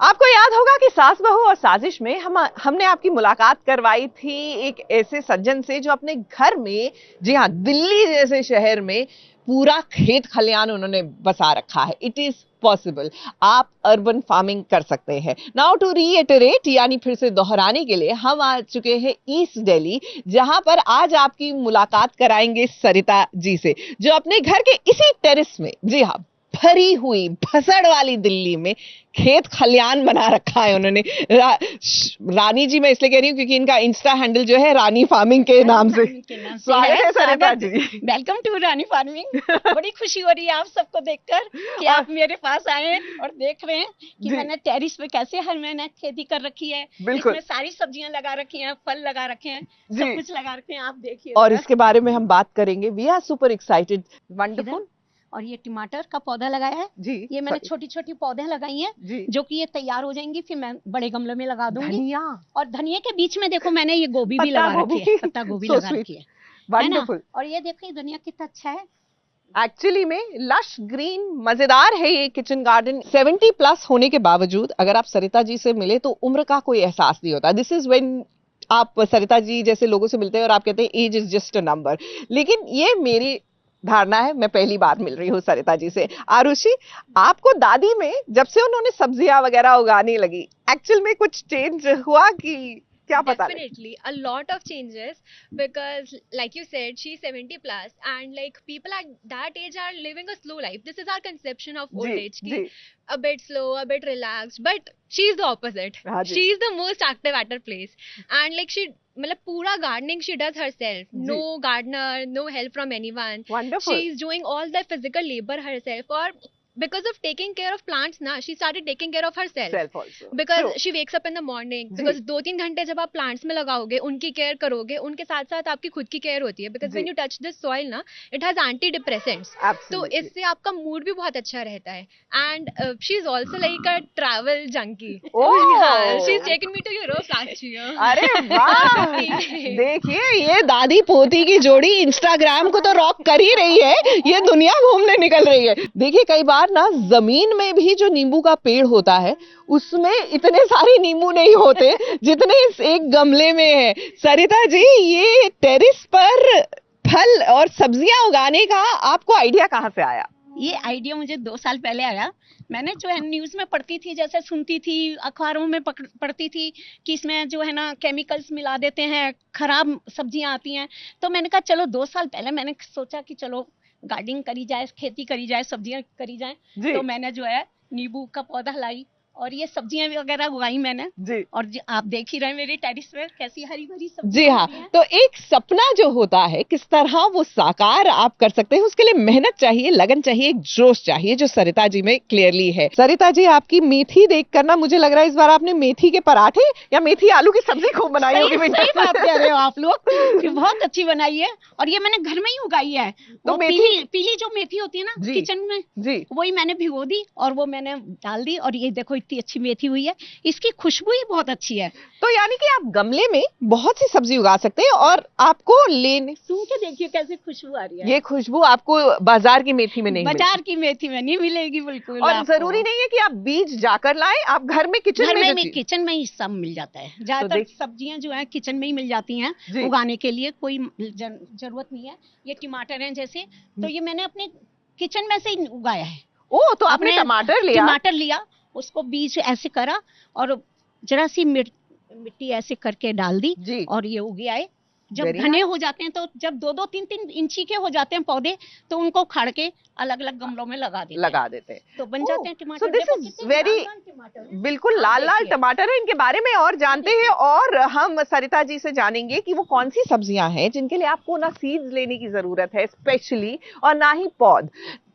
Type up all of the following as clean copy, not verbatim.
आपको याद होगा कि सास बहू और साजिश में हमने आपकी मुलाकात करवाई थी एक ऐसे सज्जन से जो अपने घर में, जी हाँ, दिल्ली जैसे शहर में पूरा खेत खलियान उन्होंने बसा रखा है। इट इज पॉसिबल, आप अर्बन फार्मिंग कर सकते हैं। नाउ टू रीइटरेट, यानी फिर से दोहराने के लिए हम आ चुके हैं ईस्ट दिल्ली, जहां पर आज आपकी मुलाकात कराएंगे सरिता जी से, जो अपने घर के इसी टेरेस में, जी हाँ, भरी हुई भसड़ वाली दिल्ली में खेत खलियान बना रखा है उन्होंने। रानी जी मैं इसलिए कह रही हूँ क्योंकि इनका इंस्टा हैंडल जो है रानी फार्मिंग के नाम से। स्वागत है Sarita ji. Welcome to Rani farming. बड़ी खुशी हो रही है आप सबको देखकर कि आप मेरे पास आए हैं और देख रहे हैं कि मैंने टेरिस पे कैसे हर मैंने खेती कर रखी है। इसमें सारी सब्जियां लगा रखी हैं, फल लगा रखे हैं, सब कुछ लगा रखे हैं, आप देखिए। और इसके बारे में हम बात करेंगे। We are super excited. Wonderful. और ये टमाटर का पौधा लगाया है जी। ये मैंने छोटी छोटी पौधे लगाई हैं जो कि ये तैयार हो जाएंगी, फिर मैं बड़े गमले में लगा दूंगी। धनिया, और धनिया के बीच में देखो मैंने ये गोभी भी लगा रखी है, पत्ता गोभी लगा रखी है। वंडरफुल। और ये देखिए धनिया कितना अच्छा है। एक्चुअली में लश ग्रीन मजेदार है ये किचन गार्डन। 70 प्लस होने के बावजूद अगर आप सरिता जी से मिले तो उम्र का कोई एहसास नहीं होता। दिस इज व्हेन आप सरिता जी जैसे लोगों से मिलते हैं और आप कहते हैं age is just a number. लेकिन ये मेरी धारणा है, मैं पहली बार मिल रही हूँ सरिता जी से। आरुषि, आपको दादी में जब से उन्होंने सब्जियां वगैरह उगाने लगी, एक्चुअल में कुछ चेंज हुआ कि क्या पता? Definitely a lot of changes, because like you said, she's 70 plus, and like people at that age are living a slow life. This is our conception of old age, ki a bit slow, a bit relaxed, but she's the opposite. She's the most active at her place, and like she मतलब पूरा gardening she does herself. No gardener, no help from anyone. Wonderful. She's doing all the physical labor herself. और because of taking care of plants ना, she started taking care of herself also. Because she wakes up in the morning, because 2-3 घंटे जब आप plants में लगाओगे, उनकी care करोगे, उनके साथ साथ आपकी खुद की केयर होती है। because when you touch this soil ना, it has anti depressants, तो इससे आपका मूड भी बहुत अच्छा रहता है। and she is also like a travel junkie. she's taken me to Europe last year. अरे वाह, देखिए ये दादी पोती की जोड़ी इंस्टाग्राम को तो रॉक कर ही रही है, ये दुनिया घूमने निकल रही है। देखिए कई बार ना जमीन में भी जो नींबू का पेड़ होता है उसमें इतने सारे नींबू नहीं होते जितने इस एक गमले में है। सरिता जी, ये टेरेस पर फल और सब्जियां उगाने का आपको आइडिया कहाँ से आया? ये आइडिया मुझे 2 साल पहले आया। मैंने जो है न्यूज में पढ़ती थी, जैसे सुनती थी, अखबारों में पढ़ती थी कि इसमें जो है ना केमिकल्स मिला देते हैं, खराब सब्जियां आती हैं। तो मैंने कहा चलो 2 साल पहले मैंने सोचा कि चलो गार्डनिंग करी जाए, खेती करी जाए, सब्जियां करी जाए। तो मैंने जो है नींबू का पौधा लाई और ये सब्जियां वगैरह उगाई मैंने जी। और आप देख ही रहे मेरी टेरिस पे कैसी हरी भरी सब्जियां। जी हाँ, तो एक सपना जो होता है किस तरह वो साकार आप कर सकते हैं, उसके लिए मेहनत चाहिए, लगन चाहिए, एक जोश चाहिए, जो सरिता जी में क्लियरली है। सरिता जी, आपकी मेथी देख कर ना मुझे लग रहा है इस बार आपने मेथी के पराठे या मेथी आलू की सब्जी खूब बनाई होगी। सही बात कह रहे हो आप लोग, बहुत अच्छी बनाई है। और ये मैंने घर में ही उगाई है। तो पीली जो मेथी होती है ना किचन में जी, वही मैंने भिगो दी और वो मैंने डाल दी। और ये देखो इतनी अच्छी मेथी हुई है, इसकी खुशबू ही बहुत अच्छी है। तो यानी कि आप गमले में बहुत सी सब्जी उगा सकते हैं और आपको लेने, सुन के देखिए कैसे खुशबू आ रही है। ये खुशबू आपको बाजार की मेथी में नहीं मिलेगी। बाजार की मेथी में नहीं मिलेगी बिल्कुल। और जरूरी नहीं है कि आप बीज जाकर लाएं, आप घर में किचन में ही सब मिल जाता है। ज्यादातर सब्जियां जो है किचन में ही मिल जाती हैं, उगाने के लिए कोई जरूरत नहीं है। ये टमाटर है जैसे, तो ये मैंने अपने किचन में से ही उगाया है। ओ, तो आपने टमाटर लिया, उसको बीज ऐसे करा और जरा सी मिट्टी ऐसे करके डाल दी और ये उग आए। जब घने हो जाते हैं, तो जब 2-2, 3-3 इंची के हो जाते हैं पौधे, तो उनको खाड़ के अलग अलग गमलों में लगा देते हैं, तो बन जाते हैं टमाटर। so this is very, बिल्कुल लाल लाल टमाटर है। इनके बारे में और जानते हैं, और हम सरिता जी से जानेंगे कि वो कौन सी सब्जियां हैं जिनके लिए आपको ना सीड्स लेने की जरूरत है स्पेशली, और ना ही पौध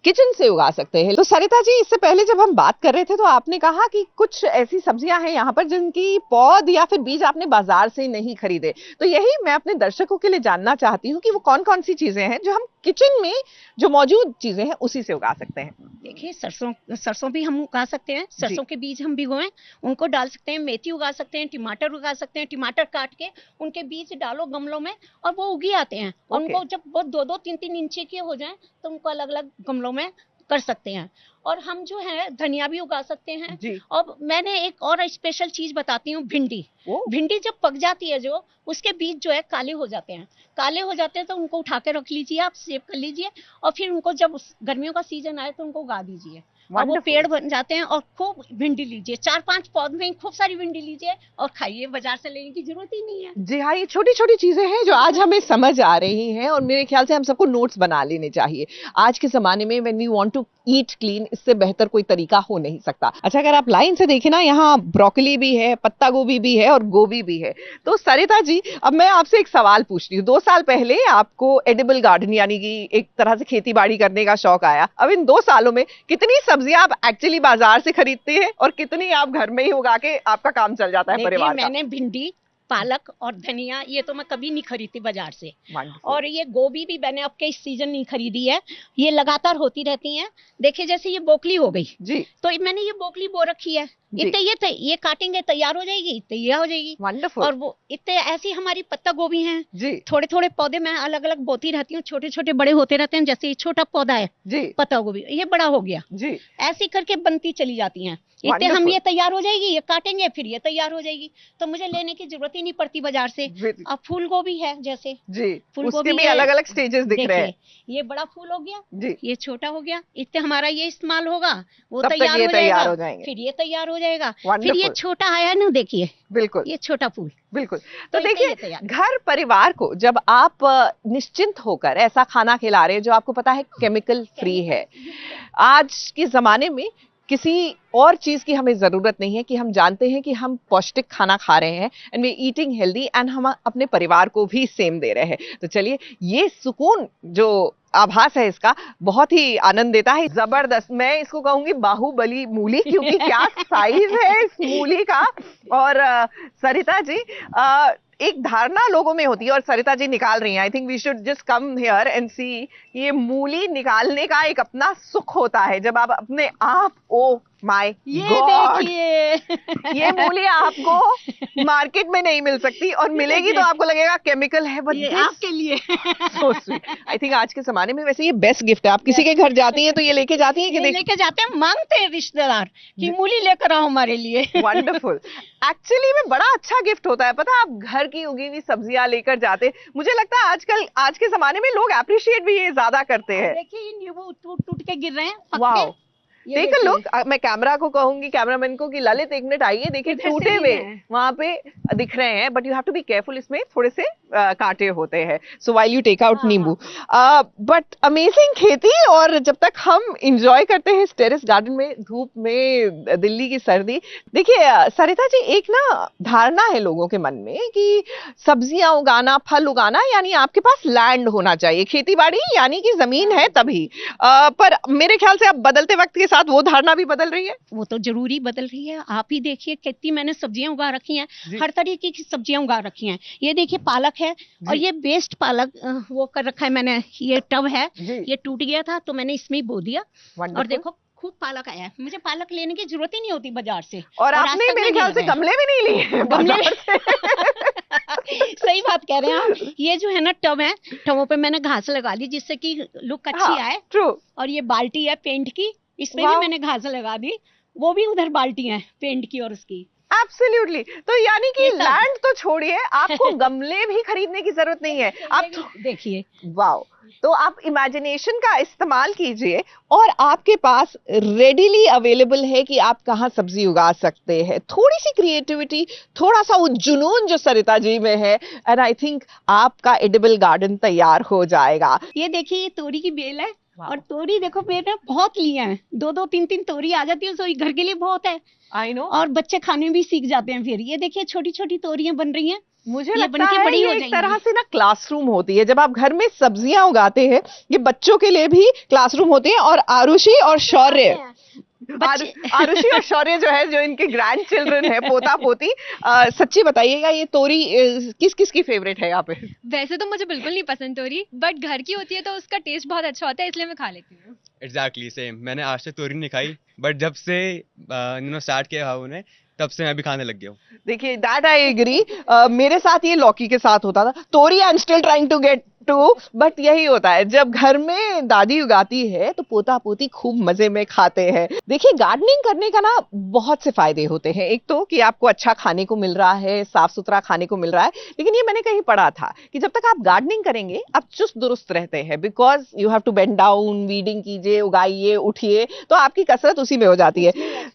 किचन से उगा सकते हैं। तो सरिता जी, इससे पहले जब हम बात कर रहे थे तो आपने कहा कि कुछ ऐसी सब्जियां हैं यहाँ पर जिनकी पौध या फिर बीज आपने बाजार से नहीं खरीदे। तो यही मैं अपने दर्शकों के लिए जानना चाहती हूँ कि वो कौन कौन सी चीजें हैं जो हम किचन में जो मौजूद चीजें हैं उसी से उगा सकते हैं। देखिए सरसों भी हम उगा सकते हैं, सरसों के बीज हम भिगोएं उनको डाल सकते हैं, मेथी उगा सकते हैं, टमाटर उगा सकते हैं, टमाटर काट के उनके बीज डालो गमलों में और वो उगी आते हैं। उनको जब वो 2-2, 3-3 इंची के हो जाएं तो उनको अलग अलग गमलों में कर सकते हैं। और हम जो है धनिया भी उगा सकते हैं जी। और मैंने एक और स्पेशल चीज बताती हूँ, भिंडी। भिंडी जब पक जाती है जो, उसके बीज जो है काले हो जाते हैं, काले हो जाते हैं तो उनको उठा के रख लीजिए, आप सेव कर लीजिए और फिर उनको जब गर्मियों का सीजन आए तो उनको उगा दीजिए और वो पेड़ बन जाते हैं। और खूब भिंडी लीजिए, 4-5 पौध में खूब सारी भिंडी लीजिए और खाइए, बाजार से लेने की जरूरत ही नहीं है। जी हाँ, ये छोटी छोटी चीजें हैं जो आज हमें समझ आ रही हैं और मेरे ख्याल से हम सबको नोट्स बना लेने चाहिए। आज के जमाने में when we want to eat clean, इससे बेहतर कोई तरीका हो नहीं सकता। अच्छा, अगर आप लाइन से देखें ना, यहाँ ब्रोकली भी है, पत्ता गोभी भी है और गोभी भी है। तो सरिता जी, अब मैं आपसे एक सवाल पूछती हूँ। 2 साल पहले आपको एडिबल गार्डन यानी कि एक तरह से खेती बाड़ी करने का शौक आया। अब इन 2 सालों में कितनी सब्जियां आप एक्चुअली बाजार से खरीदते हैं और कितनी आप घर में ही उगा के आपका काम चल जाता है परिवार का? मैंने भिंडी, पालक और धनिया ये तो मैं कभी नहीं खरीदती बाजार से। और ये गोभी भी मैंने अब के इस सीजन नहीं खरीदी है, ये लगातार होती रहती हैं। देखिए जैसे ये बोकली हो गई जी, तो मैंने ये बोकली बो रखी है, इतने ये काटेंगे तैयार हो जाएगी, तैयार हो जाएगी। वंडरफुल। और वो इतने ऐसी हमारी पत्ता गोभी हैं जी, थोड़े थोड़े पौधे मैं अलग अलग बोती रहती हूँ, छोटे छोटे बड़े होते रहते हैं। जैसे ये छोटा पौधा है जी, पत्ता गोभी, ये बड़ा हो गया जी, ऐसी करके बनती चली जाती हैं। इतने हम ये तैयार हो जाएगी, ये काटेंगे फिर ये तैयार हो जाएगी, तो मुझे लेने की जरूरत ही नहीं पड़ती बाजार से। अब फूल गोभी है जैसे जी, फूल उसके गोभी भी अलग अलग स्टेजेस दिख रहे हैं। ये बड़ा फूल हो गया जी, ये छोटा हो गया, इतने हमारा ये इस्तेमाल होगा, वो तब तक तैयार ये हो तैयार जाएगा, हो जाएंगे। फिर ये तैयार हो जाएगा, फिर Wonderful. ये छोटा आया ना, देखिए बिल्कुल ये छोटा फूल। बिल्कुल। तो तो इतने ये देखिए, तैयार। घर परिवार को जब आप निश्चिंत होकर ऐसा खाना खिला रहे हैं जो आपको पता है केमिकल फ्री है, आज के जमाने में किसी और चीज की हमें जरूरत नहीं है कि हम जानते हैं कि हम पौष्टिक खाना खा रहे हैं and we eating healthy and हम अपने परिवार को भी सेम दे रहे हैं। तो चलिए, ये सुकून जो आभास है इसका बहुत ही आनंद देता है। जबरदस्त, मैं इसको कहूंगी बाहुबली मूली, क्योंकि क्या साइज है इस मूली का। और सरिता जी, एक धारणा लोगों में होती है और सरिता जी निकाल रही हैं। I think we should just come here and see. ये मूली निकालने का एक अपना सुख होता है जब आप अपने आप, ओ माय गॉड, ये मूली आपको मार्केट में नहीं मिल सकती और मिलेगी तो आपको लगेगा केमिकल है, बट आपके लिए सो स्वीट। आई थिंक आज के जमाने में वैसे ये बेस्ट गिफ्ट है। आप किसी के घर जाती हैं तो ये लेके जाती हैं कि लेके जाते हैं, मांगते हैं रिश्तेदार कि मूली लेकर आओ हमारे लिए। वंडरफुल। एक्चुअली में बड़ा अच्छा गिफ्ट होता है, पता है, आप घर की उगी हुई सब्जियां लेकर जाते। मुझे लगता है आजकल आज के जमाने में लोग अप्रिशिएट भी ये ज्यादा करते हैं। देखिए ये नींबू टूट के गिर रहे हैं, वाओ, देख लो, मैं कैमरा को कहूंगी, कैमरामैन को, कि ललित एक मिनट आइए, देखिए टूटे हुए वहां पे दिख रहे हैं, but you have to be careful, इसमें थोड़े से कांटे होते हैं, so while you take out नींबू। बट अमेजिंग खेती। और जब तक हम इंजॉय करते हैं टेरेस गार्डन में, धूप में, दिल्ली की सर्दी। देखिए सरिता जी, एक ना धारणा है लोगों के मन में कि सब्जियां उगाना, फल उगाना यानी आपके पास लैंड होना चाहिए, खेती बाड़ी यानी कि जमीन है तभी। पर मेरे ख्याल से अब बदलते वक्त के साथ वो धारणा भी बदल रही है। वो तो जरूरी बदल रही है। आप ही देखिए कितनी मैंने सब्जियां उगा रखी हैं, हर तरीके की सब्जियां उगा रखी हैं। ये देखिए पालक है और ये बेस्ट पालक वो कर रखा है मैंने। ये टब है, ये टूट गया था तो मैंने इसमें ही बो दिया और देखो खूब पालक आया है। मुझे पालक लेने की जरूरत ही नहीं होती बाजार से। और आपने मेरे ख्याल से गमले भी नहीं लिए गमले सही बात कह रहे हैं आप। ये जो है ना टब है, टबों पे मैंने घास लगा ली जिससे कि लुक अच्छी आए। ट्रू। और ये बाल्टी है पेंट की, इसमें भी मैंने घास लगा दी, वो भी उधर बाल्टी है पेंट की और उसकी। एब्सोल्युटली। तो यानी कि लैंड तो छोड़िए, आपको गमले भी खरीदने की जरूरत नहीं है। आप देखिए, वाओ, तो आप इमेजिनेशन का इस्तेमाल कीजिए और आपके पास रेडीली अवेलेबल है कि आप कहाँ सब्जी उगा सकते हैं। थोड़ी सी क्रिएटिविटी, थोड़ा सा वो जुनून जो सरिता जी में है, एंड आई थिंक आपका एडिबल गार्डन तैयार हो जाएगा। ये देखिए, ये तोरी की बेल है और तोरी देखो मैंने बहुत लिए हैं, 2-2, 3-3 तोरी आ जाती है, तो घर के लिए बहुत है। I know. और बच्चे खाने भी सीख जाते हैं फिर। ये देखिए छोटी छोटी तोरियां बन रही हैं, मुझे लगता है ये एक तरह से ना क्लासरूम होती है। जब आप घर में सब्जियां उगाते हैं, ये बच्चों के लिए भी क्लासरूम होते हैं। और आरुषि और शौर्य, आरुषि और शौर्य जो है, जो इनके ग्रैंड चिल्ड्रन है, पोता पोती, सच्ची बताइएगा ये तोरी किस किस की फेवरेट है यहाँ पे? वैसे तो मुझे बिल्कुल नहीं पसंद तोरी, बट घर की होती है तो उसका टेस्ट बहुत अच्छा होता है, इसलिए मैं खा लेती हूँ। Exactly same. मैंने आज तक तोरी नहीं खाई, बट जब से स्टार्ट किया भाव ने, तब से मैं भी खाने लग गया हूँ। देखिए, दैट आई एग्री। मेरे साथ ये लौकी के साथ होता था। तोरी I am still trying to get to, but यही होता है जब घर में दादी उगाती है तो पोता पोती खूब मजे में खाते हैं। देखिए, गार्डनिंग करने का ना बहुत से फायदे होते हैं। एक तो कि आपको अच्छा खाने को मिल रहा है, साफ सुथरा खाने को मिल रहा है, लेकिन ये मैंने कहीं पढ़ा था कि जब तक आप गार्डनिंग करेंगे आप चुस्त दुरुस्त रहते हैं, because you have to bend down, weeding कीजिए, उगाइए, उठिए, तो आपकी कसरत उसी में हो जाती है।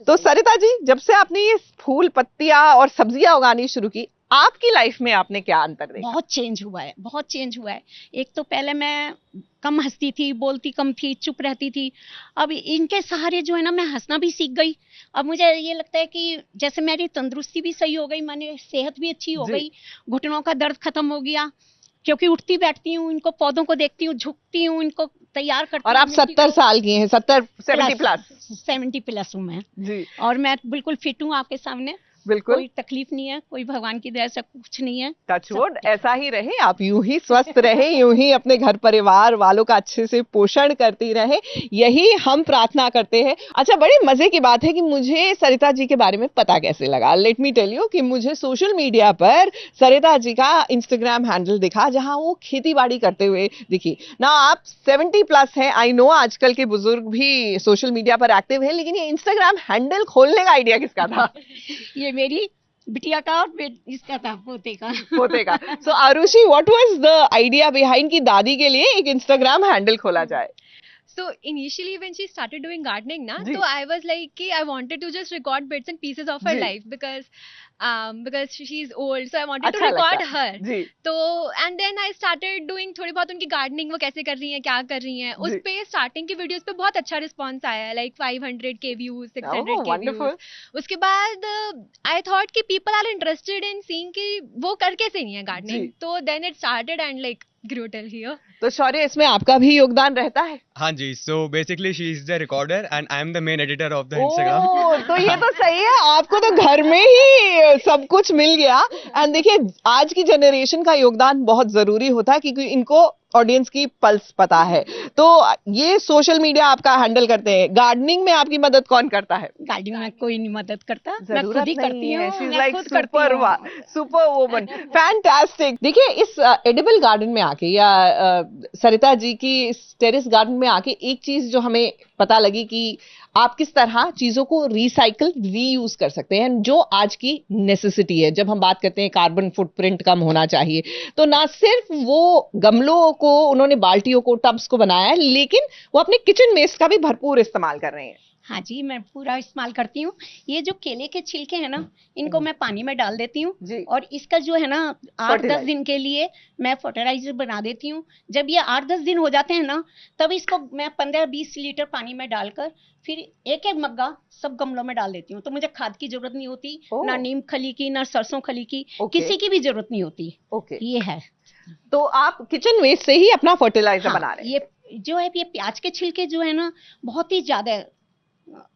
तो सरिता जी, जब से आपने ये फूल, पत्तियां और सब्जियां उगानी शुरू की, आपकी लाइफ में आपने क्या अंतर देखा? बहुत चेंज हुआ है, बहुत चेंज हुआ है। एक तो पहले मैं कम हंसती थी, बोलती कम थी, चुप रहती थी। अब इनके सहारे जो है ना मैं हंसना भी सीख गई। अब मुझे ये लगता है कि जैसे मेरी तंदुरुस्ती भी सही हो गई, माने सेहत भी अच्छी हो गई, घुटनों का दर्द खत्म हो गया, क्योंकि उठती बैठती हूँ, इनको पौधों को देखती हूँ, झुकती हूँ, इनको तैयार करती और हूँ। आप 70 साल की हैं, 70 प्लस? 70 प्लस हूँ मैं जी, और मैं बिल्कुल फिट हूँ आपके सामने। बिल्कुल, कोई तकलीफ नहीं है, कोई भगवान की दया से कुछ नहीं है। टचवुड ऐसा ही रहे, आप यूं ही स्वस्थ रहे, यूं ही अपने घर परिवार वालों का अच्छे से पोषण करती रहे, यही हम प्रार्थना करते हैं। अच्छा, बड़े मजे की बात है कि मुझे सरिता जी के बारे में पता कैसे लगा। लेट मी टेल यू कि मुझे सोशल मीडिया पर सरिता जी का इंस्टाग्राम हैंडल दिखा, जहां वो खेती बाड़ी करते हुए दिखी ना। आप 70 प्लस हैं, आई नो आजकल के बुजुर्ग भी सोशल मीडिया पर एक्टिव है, लेकिन ये इंस्टाग्राम हैंडल खोलने का आइडिया किसका था? ये मेरी बिटिया का और इसका था, पोते का। पोते का। So Arushi, what was the idea behind कि दादी के लिए एक इंस्टाग्राम हैंडल खोला जाए? So initially when she started doing gardening na, ji. so I was like कि I wanted to just record bits and pieces of her ji. life because she's old, so I wanted to अच्छा record लगता है। her. जी, तो and then I started doing थोड़ी बहुत उनकी gardening, वो कैसे कर रही हैं, क्या कर रही हैं। उस जी। पे स्टार्टिंग की वीडियोस पे बहुत अच्छा रिस्पांस आया, like 500K views, 600K wonderful. Views. उसके बाद आई थॉट कि people are interested in seeing कि वो कर कैसे नहीं है गार्डनिंग। जी। तो then it started and like grew till here. तो शौर्य, इसमें आपका भी योगदान रहता है? हाँ जी, so basically she is the recorder and I am the main editor of the Instagram. ओह, तो ये तो सही है, आपको तो घर में ही सब कुछ मिल गया। एंड देखिए, आज की जनरेशन का योगदान बहुत जरूरी होता है, क्योंकि इनको ऑडियंस की पल्स पता है। तो ये सोशल मीडिया आपका हैंडल करते हैं, गार्डनिंग में आपकी मदद कौन करता है? गार्डनिंग में कोई नहीं मदद करता, मैं जरूरत खुद ही नहीं करती है, हूँ, शी इज मैं लाइक खुद करती सुपर हूँ। Super woman, fantastic. देखिए, इस एडिबल गार्डन में आके या सरिता जी की इस टेरेस गार्डन में आके एक चीज जो हमें पता लगी कि आप किस तरह चीजों को रिसाइकल, रीयूज कर सकते हैं, जो आज की नेसेसिटी है। जब हम बात करते हैं कार्बन फुटप्रिंट कम होना चाहिए, तो ना सिर्फ वो गमलों को, उन्होंने बाल्टियों को, टब्स को बनाया है, लेकिन वो अपने किचन वेस्ट का भी भरपूर इस्तेमाल कर रहे हैं। हाँ जी, मैं पूरा इस्तेमाल करती हूँ। ये जो केले के छिलके हैं ना, इनको मैं पानी में डाल देती हूँ जी। और इसका जो है ना 8-10 Fertilizer। दिन के लिए मैं फर्टिलाइजर बना देती हूँ। जब ये 8-10 दिन हो जाते हैं ना, तब इसको मैं 15-20 लीटर पानी में डालकर फिर एक एक मग्गा सब गमलों में डाल देती हूँ। तो मुझे खाद की जरूरत नहीं होती, ना नीम खली की, ना सरसों खली की, किसी की भी जरूरत नहीं होती। ये है। तो आप किचन वेस्ट से ही अपना फर्टिलाइजर हाँ, बना रहे हैं। ये जो है, ये प्याज के छिलके जो है ना, बहुत ही ज्यादा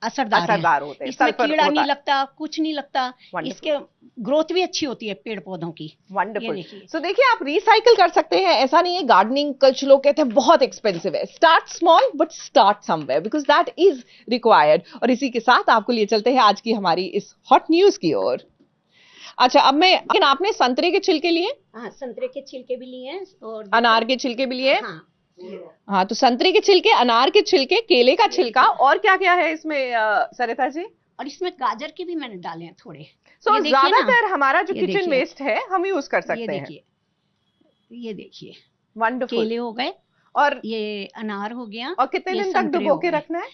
असरदार होते हैं, इसमें सल्फर कीड़ा होता नहीं है। लगता, कुछ नहीं लगता। Wonderful। इसके ग्रोथ भी अच्छी होती है पेड़ पौधों की। वंडरफुल। ये देखिए। सो देखिए, आप रिसाइकल कर सकते हैं, ऐसा नहीं है। गार्डनिंग कुछ लोग कहते हैं बहुत एक्सपेंसिव है। Start small but start somewhere, because that is required. और इसी के साथ आपको लिए चलते हैं आज की हमारी इस हॉट न्यूज की ओर। अच्छा, अब लेकिन आपने संतरे के छिलके लिए? हाँ, संतरे के छिलके भी लिए हैं और अनार के छिलके भी लिए? हाँ। हाँ, तो संतरे के छिलके, अनार के छिलके, केले का छिलका, और क्या क्या है इसमें सरिता जी? और इसमें गाजर के भी मैंने डाले हैं थोड़े। सो ये देखिए ना, ज्यादातर हमारा जो ये किचन देखिए। वेस्ट है हम यूज कर ये सकते हैं। देखिए, ये देखिए, वंडरफुल। केले हो गए और ये अनार हो गया। और कितने ये दिन तक संतरे डुबो हो के गए। रखना है?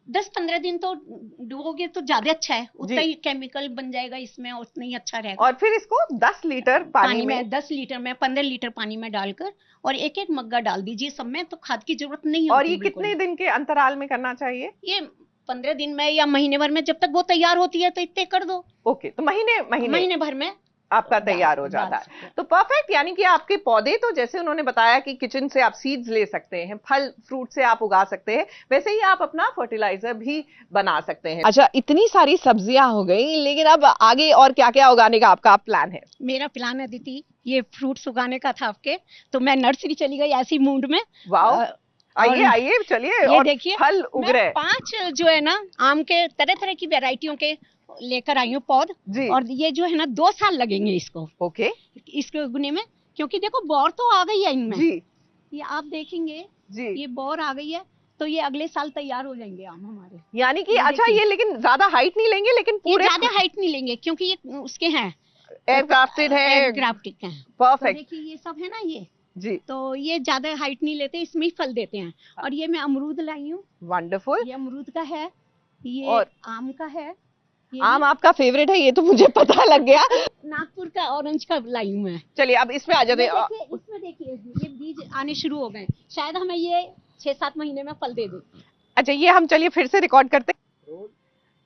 10-15 दिन तो डुबोगे तो ज्यादा अच्छा है, उतना जी। ही केमिकल बन जाएगा इसमें, उतना ही अच्छा रहेगा। और फिर इसको 10 लीटर पानी में 10 लीटर में 15 लीटर पानी में डालकर और एक एक मग्गा डाल दीजिए सब में, तो खाद की जरूरत नहीं और होती ये बिल्कुल। कितने दिन के अंतराल में करना चाहिए? ये 15 दिन में या महीने भर में, जब तक वो तैयार होती है तो इतने कर दो। ओके, तो महीने भर में आपका डाल- तैयार हो डाल जाता सकते है। हैं। तो परफेक्ट, यानी कि आपके पौधे तो जैसे उन्होंने बताया कि किचन से आप सीड्स ले सकते हैं, फल फ्रूट से आप उगा सकते हैं, वैसे ही आप अपना फर्टिलाइजर भी बना सकते हैं। अच्छा, इतनी सारी सब्जियां हो गई, लेकिन अब आगे और क्या क्या उगाने का आपका प्लान है? मेरा प्लान है दीदी, ये फ्रूट्स उगाने का था आपके, तो मैं नर्सरी चली गई ऐसी मूड में। वाह, आइए और आइए, चलिए। ये और देखिए, फल उग मैं रहे हैं। 5 जो है ना आम के तरह तरह की वेराइटियों के लेकर आई हूँ पौध। जी। और ये जो है ना 2 साल लगेंगे इसको ओके इसके उगने में, क्योंकि देखो बौर तो आ गई है इनमें। जी। ये आप देखेंगे जी, ये बोर आ गई है, तो ये अगले साल तैयार हो जाएंगे आम हमारे। यानी कि ये अच्छा देखिए। ये लेकिन ज्यादा हाइट नहीं लेंगे, लेकिन ये पूरे ज्यादा हाइट नहीं लेंगे क्योंकि ये उसके हैं, एयरक्राफ्टेड है, एयरक्राफ्टिक हैं। तो परफेक्ट देखिए ये सब है ना ये, जी, तो ये ज्यादा हाइट नहीं लेते, इसमें ही फल देते हैं। और ये मैं अमरूद लाई हूँ, वंडरफुल। ये अमरूद का है, ये और आम का है, ये आम भी आपका फेवरेट है, ये तो मुझे पता लग गया। नागपुर का ऑरेंज का लाई हूँ मैं। चलिए अब इसमें आ जाते ये हैं। देखिए, इसमें देखिए ये बीज आने शुरू हो गए, शायद हमें ये 6-7 महीने में फल दे दे। अच्छा ये हम चलिए फिर से रिकॉर्ड करते हैं।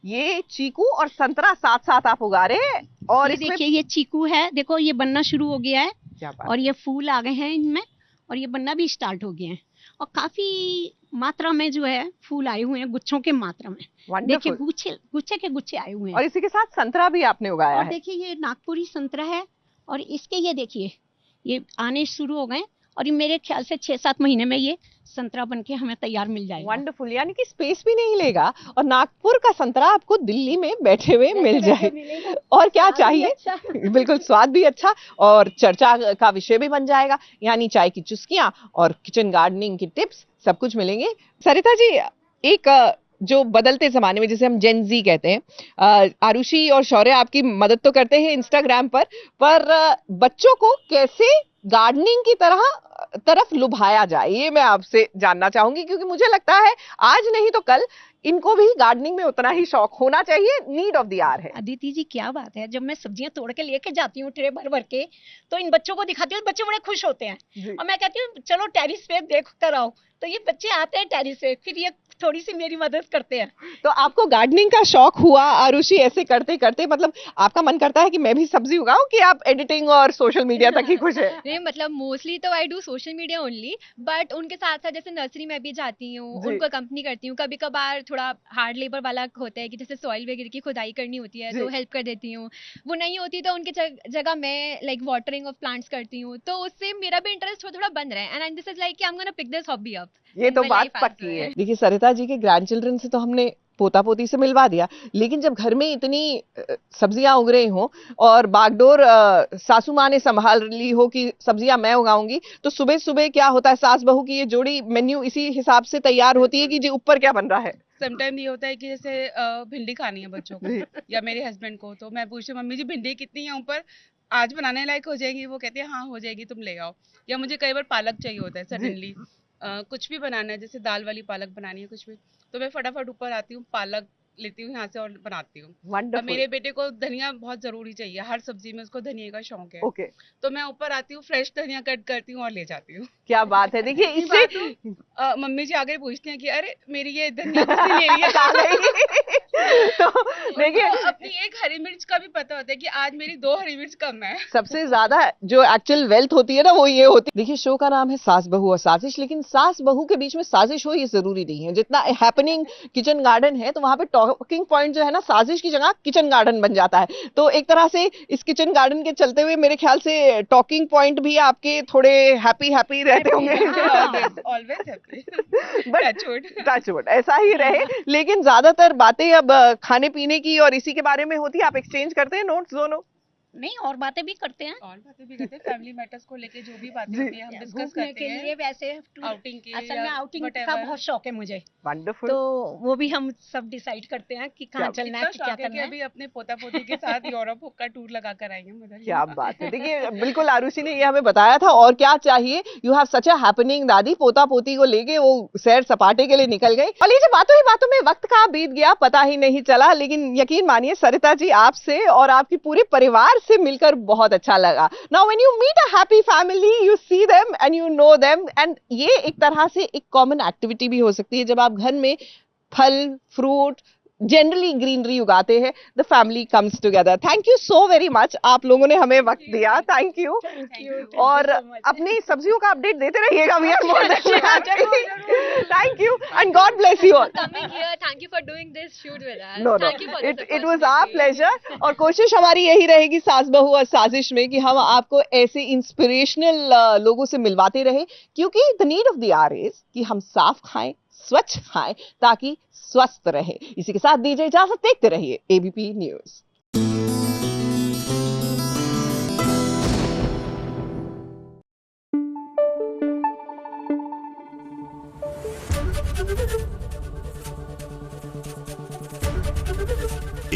ये चीकू और संतरा साथ साथ आप उगा रहे हैं, और ये इसमें देखिए ये चीकू है, देखो ये बनना शुरू हो गया है, क्या बात और ये फूल आ गए हैं इनमें, और ये बनना भी स्टार्ट हो गए हैं, और काफी मात्रा में जो है फूल आए हुए हैं, गुच्छों के मात्रा में। देखिए वंडरफुल। गुच्छे गुच्छे के गुच्छे आए हुए हैं। और इसी के साथ संतरा भी आपने उगाया और है। देखिए ये नागपुरी संतरा है, और इसके ये देखिए ये आने शुरू हो गए, और ये मेरे ख्याल से 6-7 महीने में ये संतरा बनके हमें तैयार मिल जाएगा। वंडरफुल, यानी कि स्पेस भी नहीं लेगा, और नागपुर का संतरा आपको दिल्ली में बैठे हुए मिल जाए, मिलेगा। और क्या स्वाद भी चाहिए। अच्छा। बिल्कुल, स्वाद भी अच्छा और चर्चा का विषय भी बन जाएगा, यानी चाय की चुस्कियां और किचन गार्डनिंग की टिप्स सब कुछ मिलेंगे। सरिता जी, एक जो बदलते जमाने में जिसे हम जेन जी कहते हैं, आरुषि और शौर्य आपकी मदद तो करते हैं इंस्टाग्राम पर बच्चों को कैसे गार्डनिंग की तरफ लुभाया जाए, ये मैं आपसे जानना चाहूंगी, क्योंकि मुझे लगता है आज नहीं तो कल इनको भी गार्डनिंग में उतना ही शौक होना चाहिए, नीड ऑफ द आवर है। अदिति जी क्या बात है, जब मैं सब्जियां तोड़ के लेके जाती हूँ ट्रे भर भर के, तो इन बच्चों को दिखाती हूँ, बच्चे बड़े खुश होते हैं, जी। और मैं कहती हूँ चलो टेरिस पे देख कर आओ, तो ये बच्चे आते हैं टेरिस पे, फिर ये थोड़ी सी मेरी मदद करते हैं। तो आपको गार्डनिंग का शौक हुआ आरुषि ऐसे करते करते, मतलब आपका मन करता है कि मैं भी सब्जी उगाऊं, कि आप एडिटिंग और सोशल मीडिया तक ही खुश है? नहीं मतलब मोस्टली तो I do social media only, but उनके साथ साथ जैसे नर्सरी में भी जाती हूँ, जी। उनको कंपनी करती हूँ, कभी कभार थोड़ा हार्ड लेबर वाला होता है कि जैसे सॉइल वगैरह की खुदाई करनी होती है, जी। तो हेल्प कर देती हूँ। वो नहीं होती तो उनके जगह मैं लाइक वाटरिंग ऑफ प्लांट्स करती हूँ, तो उससे मेरा भी इंटरेस्ट थोड़ा बन रहा है, and this is like I am gonna pick this hobby up. ये तो बात पक्की है। देखिए सरिता जी के ग्रैंड चिल्ड्रन से तो हमने पोता पोती से मिलवा दिया, लेकिन जब घर में इतनी सब्जियां उग रही हो और बागडोर सासू माँ ने संभाल ली हो कि सब्जियां मैं उगाऊंगी, तो सुबह सुबह क्या होता है, सास बहू की ये जोड़ी मेन्यू इसी हिसाब से तैयार होती है कि जी ऊपर क्या बन रहा है। समटाइम ये होता है कि जैसे भिंडी खानी है बच्चों को या मेरे हस्बैंड को, तो मैं पूछती हूँ मम्मी जी भिंडी कितनी है ऊपर, आज बनाने लायक हो जाएगी? वो कहती है हाँ हो जाएगी, तुम ले आओ। या मुझे कई बार पालक चाहिए होता है सडनली, कुछ भी बनाना है, जैसे दाल वाली पालक बनानी है कुछ भी, तो मैं फटाफट ऊपर आती हूँ, पालक लेती हूँ यहाँ से और बनाती हूँ। अब मेरे बेटे को धनिया बहुत जरूरी चाहिए, हर सब्जी में उसको धनिया का शौक है। ओके, तो मैं ऊपर आती हूँ, फ्रेश धनिया कट करती हूँ और ले जाती हूँ। क्या बात है। देखिए इससे मम्मी जी आगे पूछती हैं कि अरे मेरी ये धनिया किसने ले लिया। तो देखिए अपनी एक हरी मिर्च का भी पता होता है कि आज मेरी 2 हरी मिर्च कम है। सबसे ज्यादा जो एक्चुअल वेल्थ होती है ना, वो ये होती है। देखिए शो का नाम है सास बहू और साजिश, लेकिन सास बहू के बीच में साजिश हो ये जरूरी नहीं है। जितना हैपनिंग किचन गार्डन है, तो वहां पे टॉकिंग पॉइंट जो है ना, साजिश की जगह किचन गार्डन बन जाता है। तो एक तरह से इस किचन गार्डन के चलते हुए मेरे ख्याल से टॉकिंग पॉइंट भी आपके थोड़े हैप्पी रहते होंगे। ऑलवेज हैप्पी, टच वुड ऐसा ही रहे। लेकिन ज्यादातर बातें अब खाने पीने की और इसी के बारे में होती है। आप एक्सचेंज करते हैं नोट्स दोनों? नहीं, और बातें भी करते हैं, और बातें भी करते हैं, फैमिली मैटर्स को लेके जो भी बातें जी। होती है हम डिस्कस घूमने करते के हैं। लिए वैसे आउटिंग की असल में आउटिंग का बहुत शौक है मुझे, वंडरफुल। तो वो भी हम सब डिसाइड करते हैं कि कहाँ चलना है, क्या करना है। अभी अपने पोता पोती के साथ यूरोप का टूर लगा कर आएंगे मदर। क्या बात है। देखिए बिल्कुल आरुषि ने ये हमें बताया था, और क्या चाहिए। You have such a happening दादी, पोता पोती को लेके वो सैर सपाटे के लिए निकल गई, और ये जो बातों ही बातों में वक्त का बीत गया पता ही नहीं चला। लेकिन यकीन मानिए सरिता जी, आपसे और आपकी पूरे परिवार से मिलकर बहुत अच्छा लगा। Now when you meet a happy family, you see them and you know them, and ये एक तरह से एक कॉमन एक्टिविटी भी हो सकती है। जब आप घर में फल फ्रूट जनरली ग्रीनरी उगाते हैं, the family comes together. Thank you so very much, आप लोगों ने हमें वक्त दिया, थैंक यू। और अपनी सब्जियों का अपडेट देते रहिएगा, we are more than thank you and God bless you all. Coming here, thank you for doing this shoot with us. No Thank you for this it was our opportunity. Pleasure. और कोशिश हमारी यही रहेगी सास बहू और साजिश में कि हम आपको ऐसे इंस्पिरेशनल लोगों से मिलवाते रहे, क्योंकि the need of the our is कि हम साफ खाएं, स्वच्छ खाएं, ताकि स्वस्थ रहे। इसी के साथ दीजिए इजाजत, देखते रहिए एबीपी न्यूज।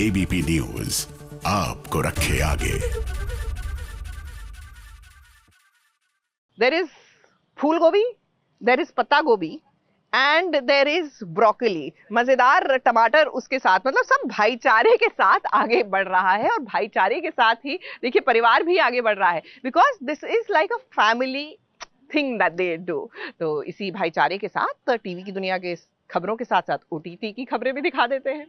ABP न्यूज आपको रखे आगे। There is फूल गोभी, there is पत्ता गोभी एंड there is ब्रोकली। मजेदार टमाटर उसके साथ, मतलब सब भाईचारे के साथ आगे बढ़ रहा है और भाईचारे के साथ ही देखिए परिवार भी आगे बढ़ रहा है, because this is like a family thing that they do. तो इसी भाईचारे के साथ टीवी की दुनिया के खबरों के साथ साथ OTT की खबरें भी दिखा देते हैं।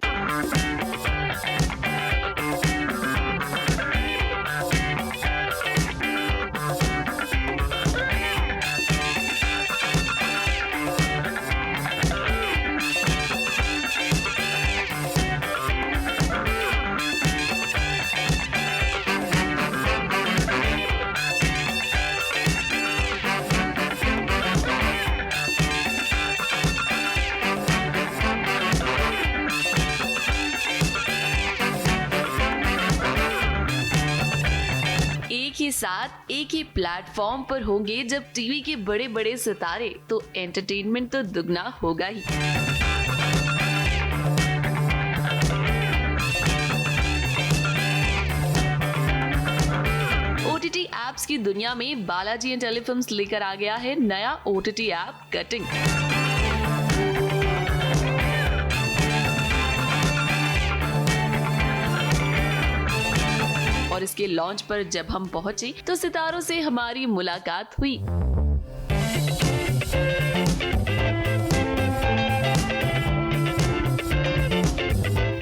साथ एक ही प्लेटफॉर्म पर होंगे जब टीवी के बड़े बड़े सितारे, तो एंटरटेनमेंट तो दुगना होगा ही। OTT एप्स की दुनिया में बालाजी एंड टेलीफिल्म्स लेकर आ गया है नया OTT ऐप कटिंग। और इसके लॉन्च पर जब हम पहुंचे तो सितारों से हमारी मुलाकात हुई।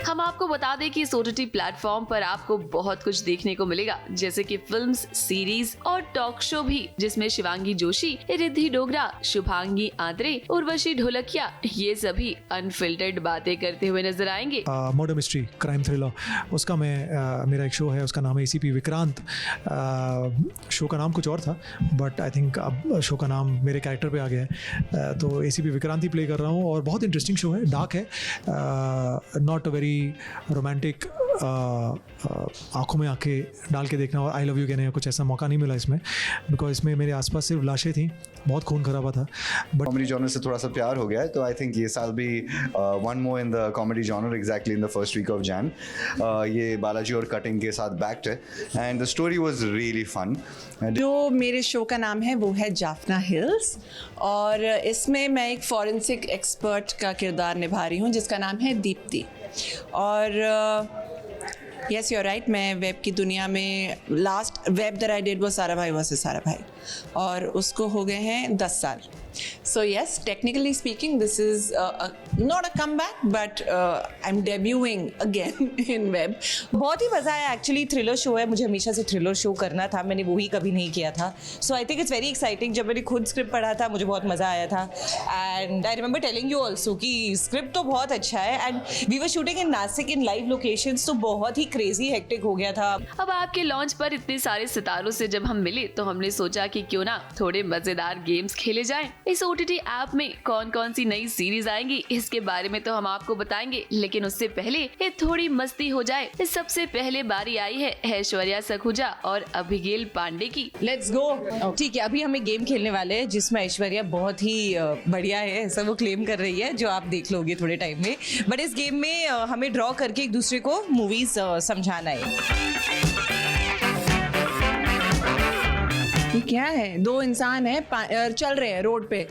हम आपको बता दें कि इस OTT प्लेटफॉर्म पर आपको बहुत कुछ देखने को मिलेगा, जैसे कि फिल्म्स, सीरीज और टॉक शो भी, जिसमें शिवांगी जोशी, रिद्धि डोगरा, शुभांगी आंद्रे, उर्वशी ढोलकिया ये सभी अनफिल्टर्ड बातें करते हुए नजर आएंगे। मर्डर मिस्ट्री, क्राइम थ्रिलर, उसका मेरा एक शो है, उसका नाम है ACP विक्रांत। शो का नाम कुछ और था, बट आई थिंक अब शो का नाम मेरे कैरेक्टर पे आ गया है, तो ACP विक्रांत ही प्ले कर रहा हूँ और बहुत इंटरेस्टिंग शो है, डार्क है, नॉट अ वेरी रोमांटिक, आंखों में आंखें डाल के देखना और आई लव यू कहने का कुछ ऐसा मौका नहीं मिला इसमें, बिकॉज इसमें मेरे आसपास सिर्फ लाशें थी, बहुत खून खराबा था। बट कॉमेडी जॉनर से थोड़ा सा प्यार हो गया है, तो आई थिंक ये साल भी one more in the comedy genre exactly in the first week of Jan. ये बालाजी और कटिंग के साथ बैक्ड है and the story was really fun. जो मेरे शो का नाम है वो है जाफना हिल्स और इसमें मैं एक फॉरेंसिक एक्सपर्ट का किरदार निभा रही हूँ जिसका नाम है दीप्ति। और यस यू आर राइट, मैं वेब की दुनिया में last web that I did वो सारा भाई वर्सेस सारा भाई और उसको हो गए हैं 10 साल। So yes, technically speaking, this is not a comeback, but I'm debuting again in web. बहुत ही मज़ा आया एक्चुअली, थ्रिलर शो है, मुझे हमेशा से थ्रिलर शो करना था, मैंने वो ही कभी नहीं किया था। So I think it's very exciting। जब मैंने खुद स्क्रिप्ट पढ़ा था मुझे बहुत मज़ा आया था and I remember telling you also कि स्क्रिप्ट तो बहुत अच्छा है and we were shooting in Nashik in live locations, तो बहुत ही क्रेजी हेक्टिक हो गया था। अब आपके लॉन्च पर इतने सारे सितारों से जब हम मिले तो हमने सोचा कि क्यों ना थोड़े मजेदार गेम्स खेले जाएं। इस OTT ऐप में कौन कौन सी नई सीरीज आएंगी इसके बारे में तो हम आपको बताएंगे, लेकिन उससे पहले ये थोड़ी मस्ती हो जाए। सबसे पहले बारी आई है ऐश्वर्या सखुजा और अभिगेल पांडे की। Let's go. ठीक है, अभी हम एक गेम खेलने वाले हैं जिसमें ऐश्वर्या बहुत ही बढ़िया है ऐसा वो क्लेम कर रही है, जो आप देख लोगे थोड़े टाइम में। बट इस गेम में हमें ड्रॉ करके एक दूसरे को मूवीज समझाना है। क्या है, दो इंसान है चल रहे हैं रोड पे,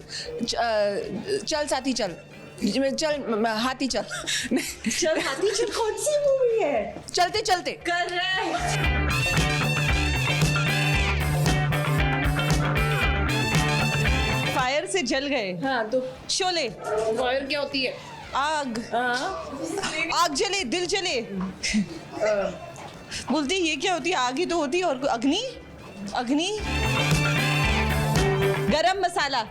चल साथी चल, चल हाथी चल, चल हाथी चल कौन सी मूवी है? चलते चलते। करेक्ट। फायर से जल गए। हाँ तो शोले। फायर क्या होती है? आग। आग जले दिल जले। बोलती ये क्या होती है? आग ही तो होती है। और अग्नि, अग्नि, गरम मसाला।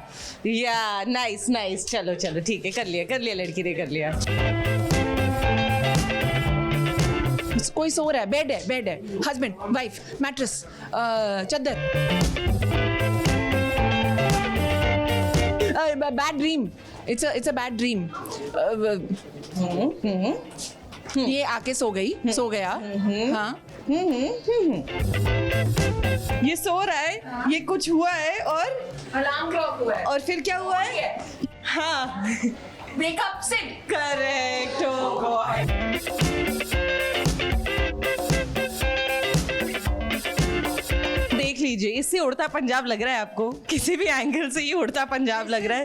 या नाइस नाइस, चलो चलो ठीक है, कर लिया लड़की ने कर लिया। कोई सो रहा है, बेड है, हस्बैंड वाइफ, मैट्रेस, चादर। Bad dream, it's a bad dream. ये आके सो गया। हाँ ये सो रहा है, ये कुछ हुआ है और अलार्म क्लॉक हुआ है और फिर क्या हुआ है? हाँ वेकअप से। करेक्ट। लीजिए, इससे उड़ता पंजाब लग रहा है आपको? किसी भी एंगल से ये उड़ता पंजाब लग रहा है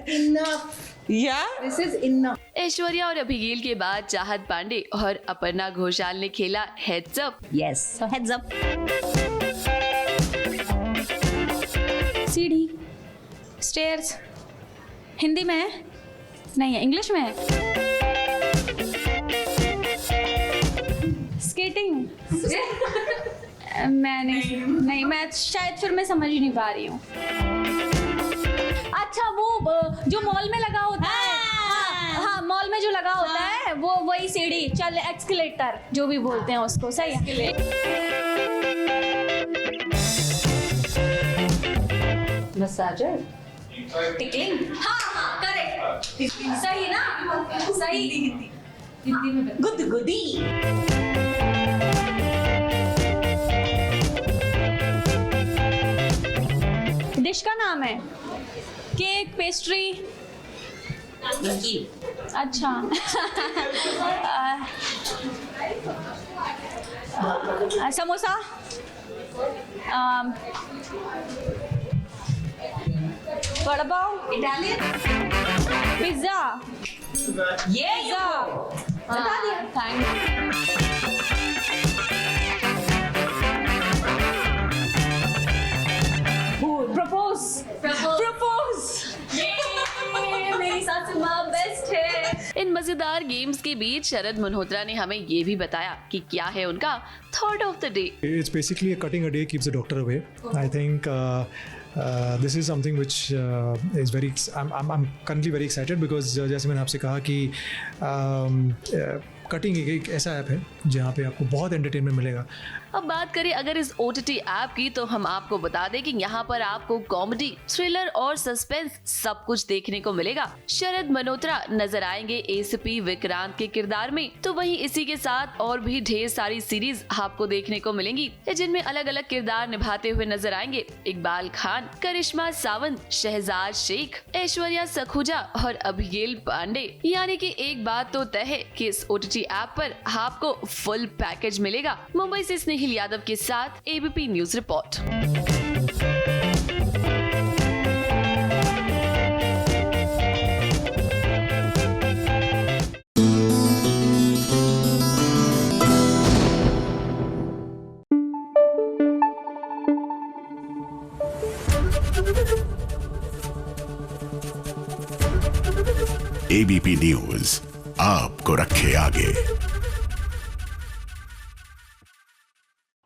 या दिस इज इनफ। ऐश्वर्या और अभिगेल के बाद चाहत पांडे और अपर्णा घोषाल ने खेला हेड्स अप। यस, सो हेड्स अप। सीढ़ी, स्टेयर्स, हिंदी में है? नहीं है, इंग्लिश में है। स्केटिंग मैं नहीं, मैं शायद फिर मैं समझ ही नहीं पा रही हूँ। अच्छा, वो जो मॉल में लगा होता है, हाँ मॉल में जो लगा होता है वो वही सीढ़ी, चल एक्सकेलेटर जो भी बोलते हैं उसको, सही है। मसाजर, टिकलिंग, हाँ करेक्ट, सही ना, सही। गुदगुदी। डिश का नाम है केक, पेस्ट्री, अच्छा समोसा, वड़ा पाव, इटालियन, पिज्जा, ये बता दिया, थैंक। प्रपोज मेरी सासू माँ बेस्ट है। इन मजेदार गेम्स के बीच शरद मल्होत्रा ने हमें ये भी बताया कि क्या है उनका thought of the day. It's basically a cutting a day keeps the doctor away. I think this is something which is very. I'm currently very excited because जैसे मैंने आपसे कहा कि कटिंग एक ऐसा ऐप है जहाँ पे आपको बहुत एंटरटेनमेंट मिलेगा। अब बात करें अगर इस OTT ऐप की, तो हम आपको बता दें कि यहाँ पर आपको कॉमेडी, थ्रिलर और सस्पेंस सब कुछ देखने को मिलेगा। शरद मल्होत्रा नजर आएंगे ACP विक्रांत के किरदार में, तो वहीं इसी के साथ और भी ढेर सारी सीरीज आपको देखने को मिलेंगी जिनमें अलग अलग किरदार निभाते हुए नजर आएंगे इकबाल खान, करिश्मा सावंत, शहजाद शेख, ऐश्वर्या सखुजा और अभिगेल पांडे। यानी कि एक बात तो तय है कि इस OTT ऐप पर आपको फुल पैकेज मिलेगा। मुंबई से स्नेहिल यादव के साथ ABP news report. ABP news आपको रखे आगे।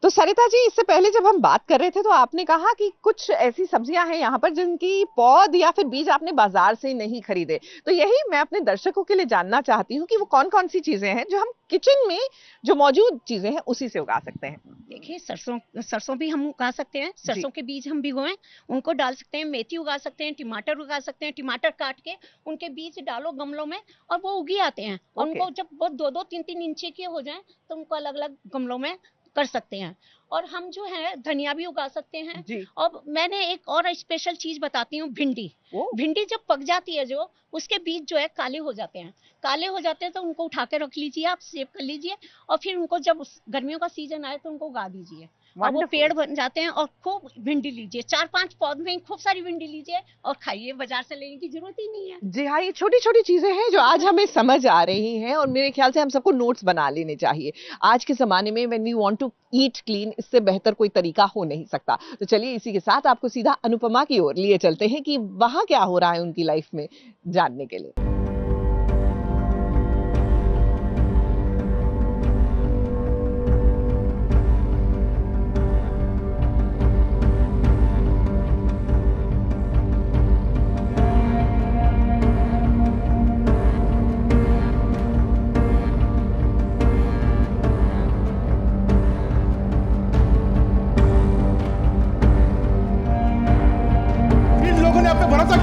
तो सरिता जी, इससे पहले जब हम बात कर रहे थे तो आपने कहा कि कुछ ऐसी सब्जियां हैं यहाँ पर जिनकी पौध या फिर बीज आपने बाजार से नहीं खरीदे। तो यही मैं अपने दर्शकों के लिए जानना चाहती हूँ कि वो कौन कौन सी चीजें हैं जो हम किचन में जो मौजूद चीजें हैं उसी से उगा सकते हैं। देखिए, सरसों भी हम उगा सकते हैं, सरसों के बीज हम भिगोएं उनको डाल सकते हैं, मेथी उगा सकते हैं, टमाटर उगा सकते हैं, टमाटर काट के उनके बीज डालो गमलों में और वो उगी आते हैं। और उनको जब वो 2-2, 3-3 इंच के हो जाएं तो उनको अलग अलग गमलों में कर सकते हैं। और हम जो है धनिया भी उगा सकते हैं। और मैंने एक और स्पेशल चीज बताती हूँ, भिंडी। भिंडी जब पक जाती है जो उसके बीज जो है काले हो जाते हैं, तो उनको उठा के रख लीजिए, आप सेव कर लीजिए और फिर उनको जब गर्मियों का सीजन आए तो उनको उगा दीजिए और वो पेड़ बन जाते हैं। और खूब भिंडी लीजिए, 4-5 पौध में खूब सारी भिंडी लीजिए और खाइए, बाजार से लेने की जरूरत ही नहीं है। जी हाँ, ये छोटी छोटी चीजें हैं जो आज हमें समझ आ रही हैं और मेरे ख्याल से हम सबको नोट्स बना लेने चाहिए। आज के जमाने में when we want to eat clean, इससे बेहतर कोई तरीका हो नहीं सकता। तो चलिए इसी के साथ आपको सीधा अनुपमा की ओर लिए चलते हैं कि वहां क्या हो रहा है उनकी लाइफ में, जानने के लिए।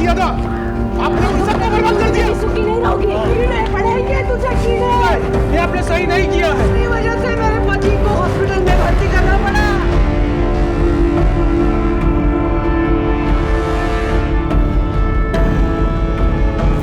किया था आपने, उन सबको बर्बाद कर दिया। सुखी नहीं रहोगी, कीड़े पड़ेंगे तुझे, कीड़े। ये आपने सही नहीं किया है। इसी वजह से मेरे पति को हॉस्पिटल में भर्ती करना पड़ा।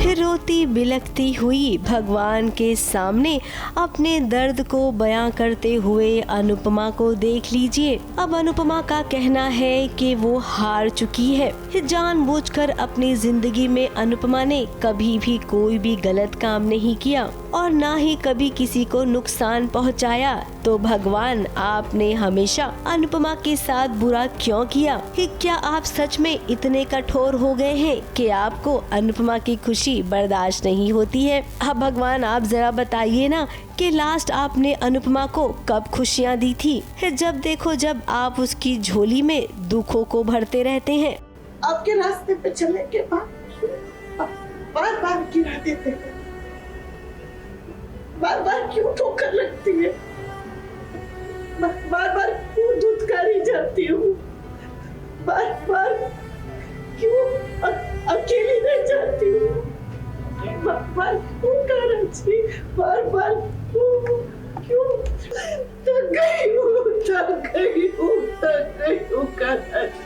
फिर रोती बिलखती रोती हुई भगवान के सामने अपने दर्द को बयां करते हुए अनुपमा को देख लीजिए। अब अनुपमा का कहना है कि वो हार चुकी है। जानबूझकर अपनी जिंदगी में अनुपमा ने कभी भी कोई भी गलत काम नहीं किया और ना ही कभी किसी को नुकसान पहुंचाया। तो भगवान, आपने हमेशा अनुपमा के साथ बुरा क्यों किया? क्या आप सच में इतने कठोर हो गए हैं कि आपको अनुपमा की खुशी बर्दाश्त नहीं होती है? अब भगवान, आप जरा बताइए ना कि लास्ट आपने अनुपमा को कब खुशियाँ दी थी? जब देखो जब आप उसकी झोली में दुखों को भरते रहते हैं। आपके रास्ते पे चलने के बाद बार बार गिरा देते हैं, बार बार क्यों ठोकर लगती है, बार बार क्यों धुतकारी जाती हूँ, बार बार क्यों अकेली रह जाती हूँ, बार बार क्यों कराची, बार बार क्यों थक गई हूँ कराची।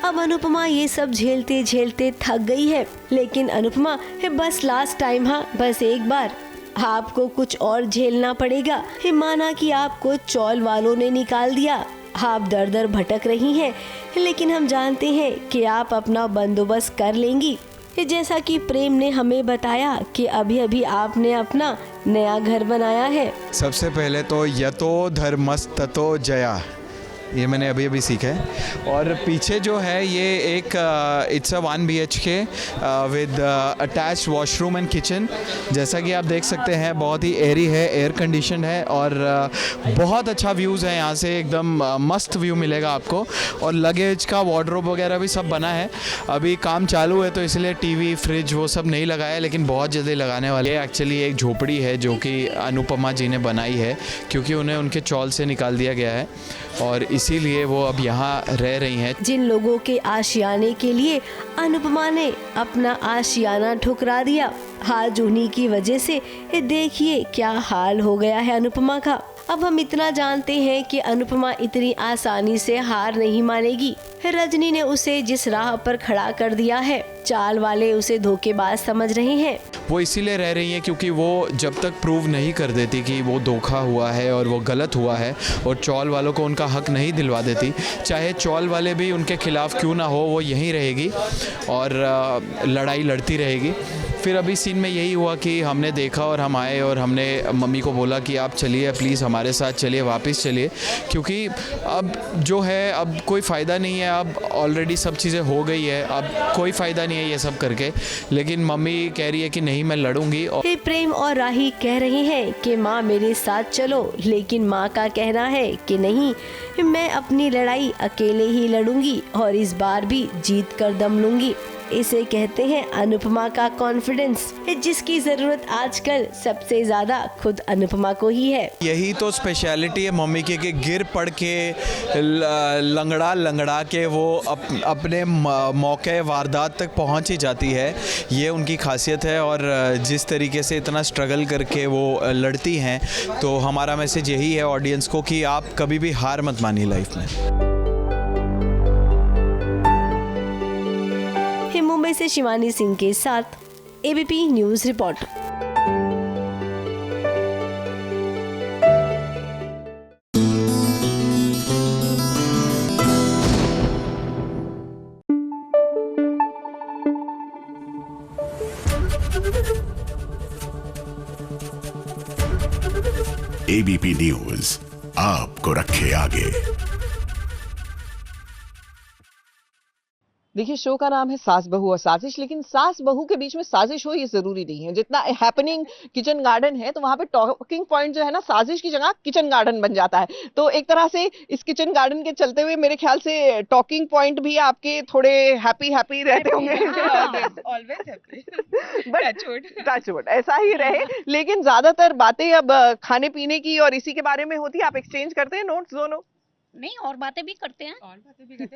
अब अनुपमा ये सब झेलते झेलते थक गई है, लेकिन अनुपमा बस लास्ट टाइम, हाँ बस एक बार आपको कुछ और झेलना पड़ेगा। माना कि आपको चौल वालों ने निकाल दिया, आप दर दर भटक रही हैं, लेकिन हम जानते हैं कि आप अपना बंदोबस्त कर लेंगी। जैसा कि प्रेम ने हमें बताया कि अभी अभी आपने अपना नया घर बनाया है। सबसे पहले तो यतो धर्मस्ततो जया, ये मैंने अभी अभी सीखा है। और पीछे जो है ये एक it's a 1 BHK with attached washroom and kitchen. जैसा कि आप देख सकते हैं बहुत ही एयरी है, एयर कंडीशन है और बहुत अच्छा व्यूज़ है यहाँ से, एकदम मस्त व्यू मिलेगा आपको। और लगेज का वार्डरोब वगैरह भी सब बना है। अभी काम चालू है तो इसलिए टीवी फ्रिज वो सब नहीं लगाया, लेकिन बहुत जल्दी लगाने वाले हैं। एक्चुअली एक झोपड़ी है जो कि अनुपमा जी ने बनाई है, क्योंकि उन्हें उनके चौल से निकाल दिया गया है और इसीलिए वो अब यहाँ रह रही हैं। जिन लोगों के आशियाने के लिए अनुपमा ने अपना आशियाना ठुकरा दिया, आज उन्हीं की वजह से देखिए क्या हाल हो गया है अनुपमा का। अब हम इतना जानते हैं कि अनुपमा इतनी आसानी से हार नहीं मानेगी। रजनी ने उसे जिस राह पर खड़ा कर दिया है, चाल वाले उसे धोखेबाज समझ रहे हैं। वो इसीलिए रह रही हैं क्योंकि वो जब तक प्रूव नहीं कर देती कि वो धोखा हुआ है और वो गलत हुआ है और चौल वालों को उनका हक नहीं दिलवा देती, चाहे चौल वाले भी उनके खिलाफ क्यों ना हो, वो यहीं रहेगी और लड़ाई लड़ती रहेगी। फिर अभी सीन में यही हुआ कि हमने देखा और हम आए और हमने मम्मी को बोला कि आप चलिए प्लीज़ हमारे साथ चलिए, वापस चलिए, क्योंकि अब जो है अब कोई फ़ायदा नहीं है, अब ऑलरेडी सब चीज़ें हो गई है, अब कोई फ़ायदा नहीं है ये सब करके। लेकिन मम्मी कह रही है कि नहीं मैं लड़ूंगी। और प्रेम और राही कह रहे हैं कि माँ मेरे साथ चलो, लेकिन माँ का कहना है कि नहीं, मैं अपनी लड़ाई अकेले ही लड़ूंगी और इस बार भी जीत कर दम लूंगी। इसे कहते हैं अनुपमा का कॉन्फिडेंस, जिसकी जरूरत आजकल सबसे ज्यादा खुद अनुपमा को ही है। यही तो स्पेशलिटी है मम्मी की कि गिर पड़ के लंगड़ा लंगड़ा के वो अपने मौके वारदात तक पहुंच ही जाती है। ये उनकी खासियत है और जिस तरीके से इतना स्ट्रगल करके वो लड़ती हैं, तो हमारा मैसेज यही है ऑडियंस को कि आप कभी भी हार मत मानिए लाइफ में। मुंबई से शिवानी सिंह के साथ ABP news report. ABP news आपको रखे आगे। देखिए, शो का नाम है सास बहू और साजिश, लेकिन सास बहू के बीच में साजिश हो ये जरूरी नहीं है। जितना हैपनिंग किचन गार्डन है, तो वहां पे टॉकिंग पॉइंट जो है ना, साजिश की जगह किचन गार्डन बन जाता है। तो एक तरह से इस किचन गार्डन के चलते हुए मेरे ख्याल से टॉकिंग पॉइंट भी आपके थोड़े हैप्पी रहते होंगे। ऑलवेज हैप्पी, टच वुड ऐसा ही रहे। लेकिन ज्यादातर बातें अब खाने पीने की और इसी के बारे में होती है। आप एक्सचेंज करते हैं नोट्स दोनों? नहीं, और बातें भी करते हैं,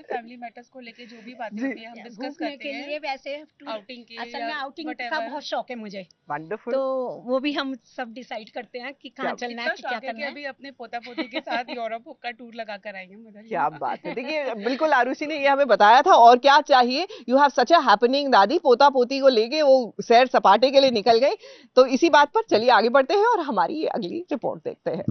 फैमिली मैटर्स को लेके जो भी बातें होती है हम डिस्कस करते हैं। लिए वैसे आउटिंग की, असल में आउटिंग का बहुत शौक है मुझे। वंडरफुल। तो वो भी हम सब डिसाइड करते हैं कि कहाँ चलना है, क्या करना है। अभी अपने पोता पोती के साथ यूरोप का टूर लगा कर आएंगे मदर। क्या बात है। देखिए बिल्कुल आरुषि ने ये हमें बताया था, और क्या चाहिए। You have such a happening दादी, पोता पोती को लेके वो सैर सपाटे के लिए निकल गई। तो इसी बात पर चलिए आगे बढ़ते हैं और हमारी अगली रिपोर्ट देखते हैं।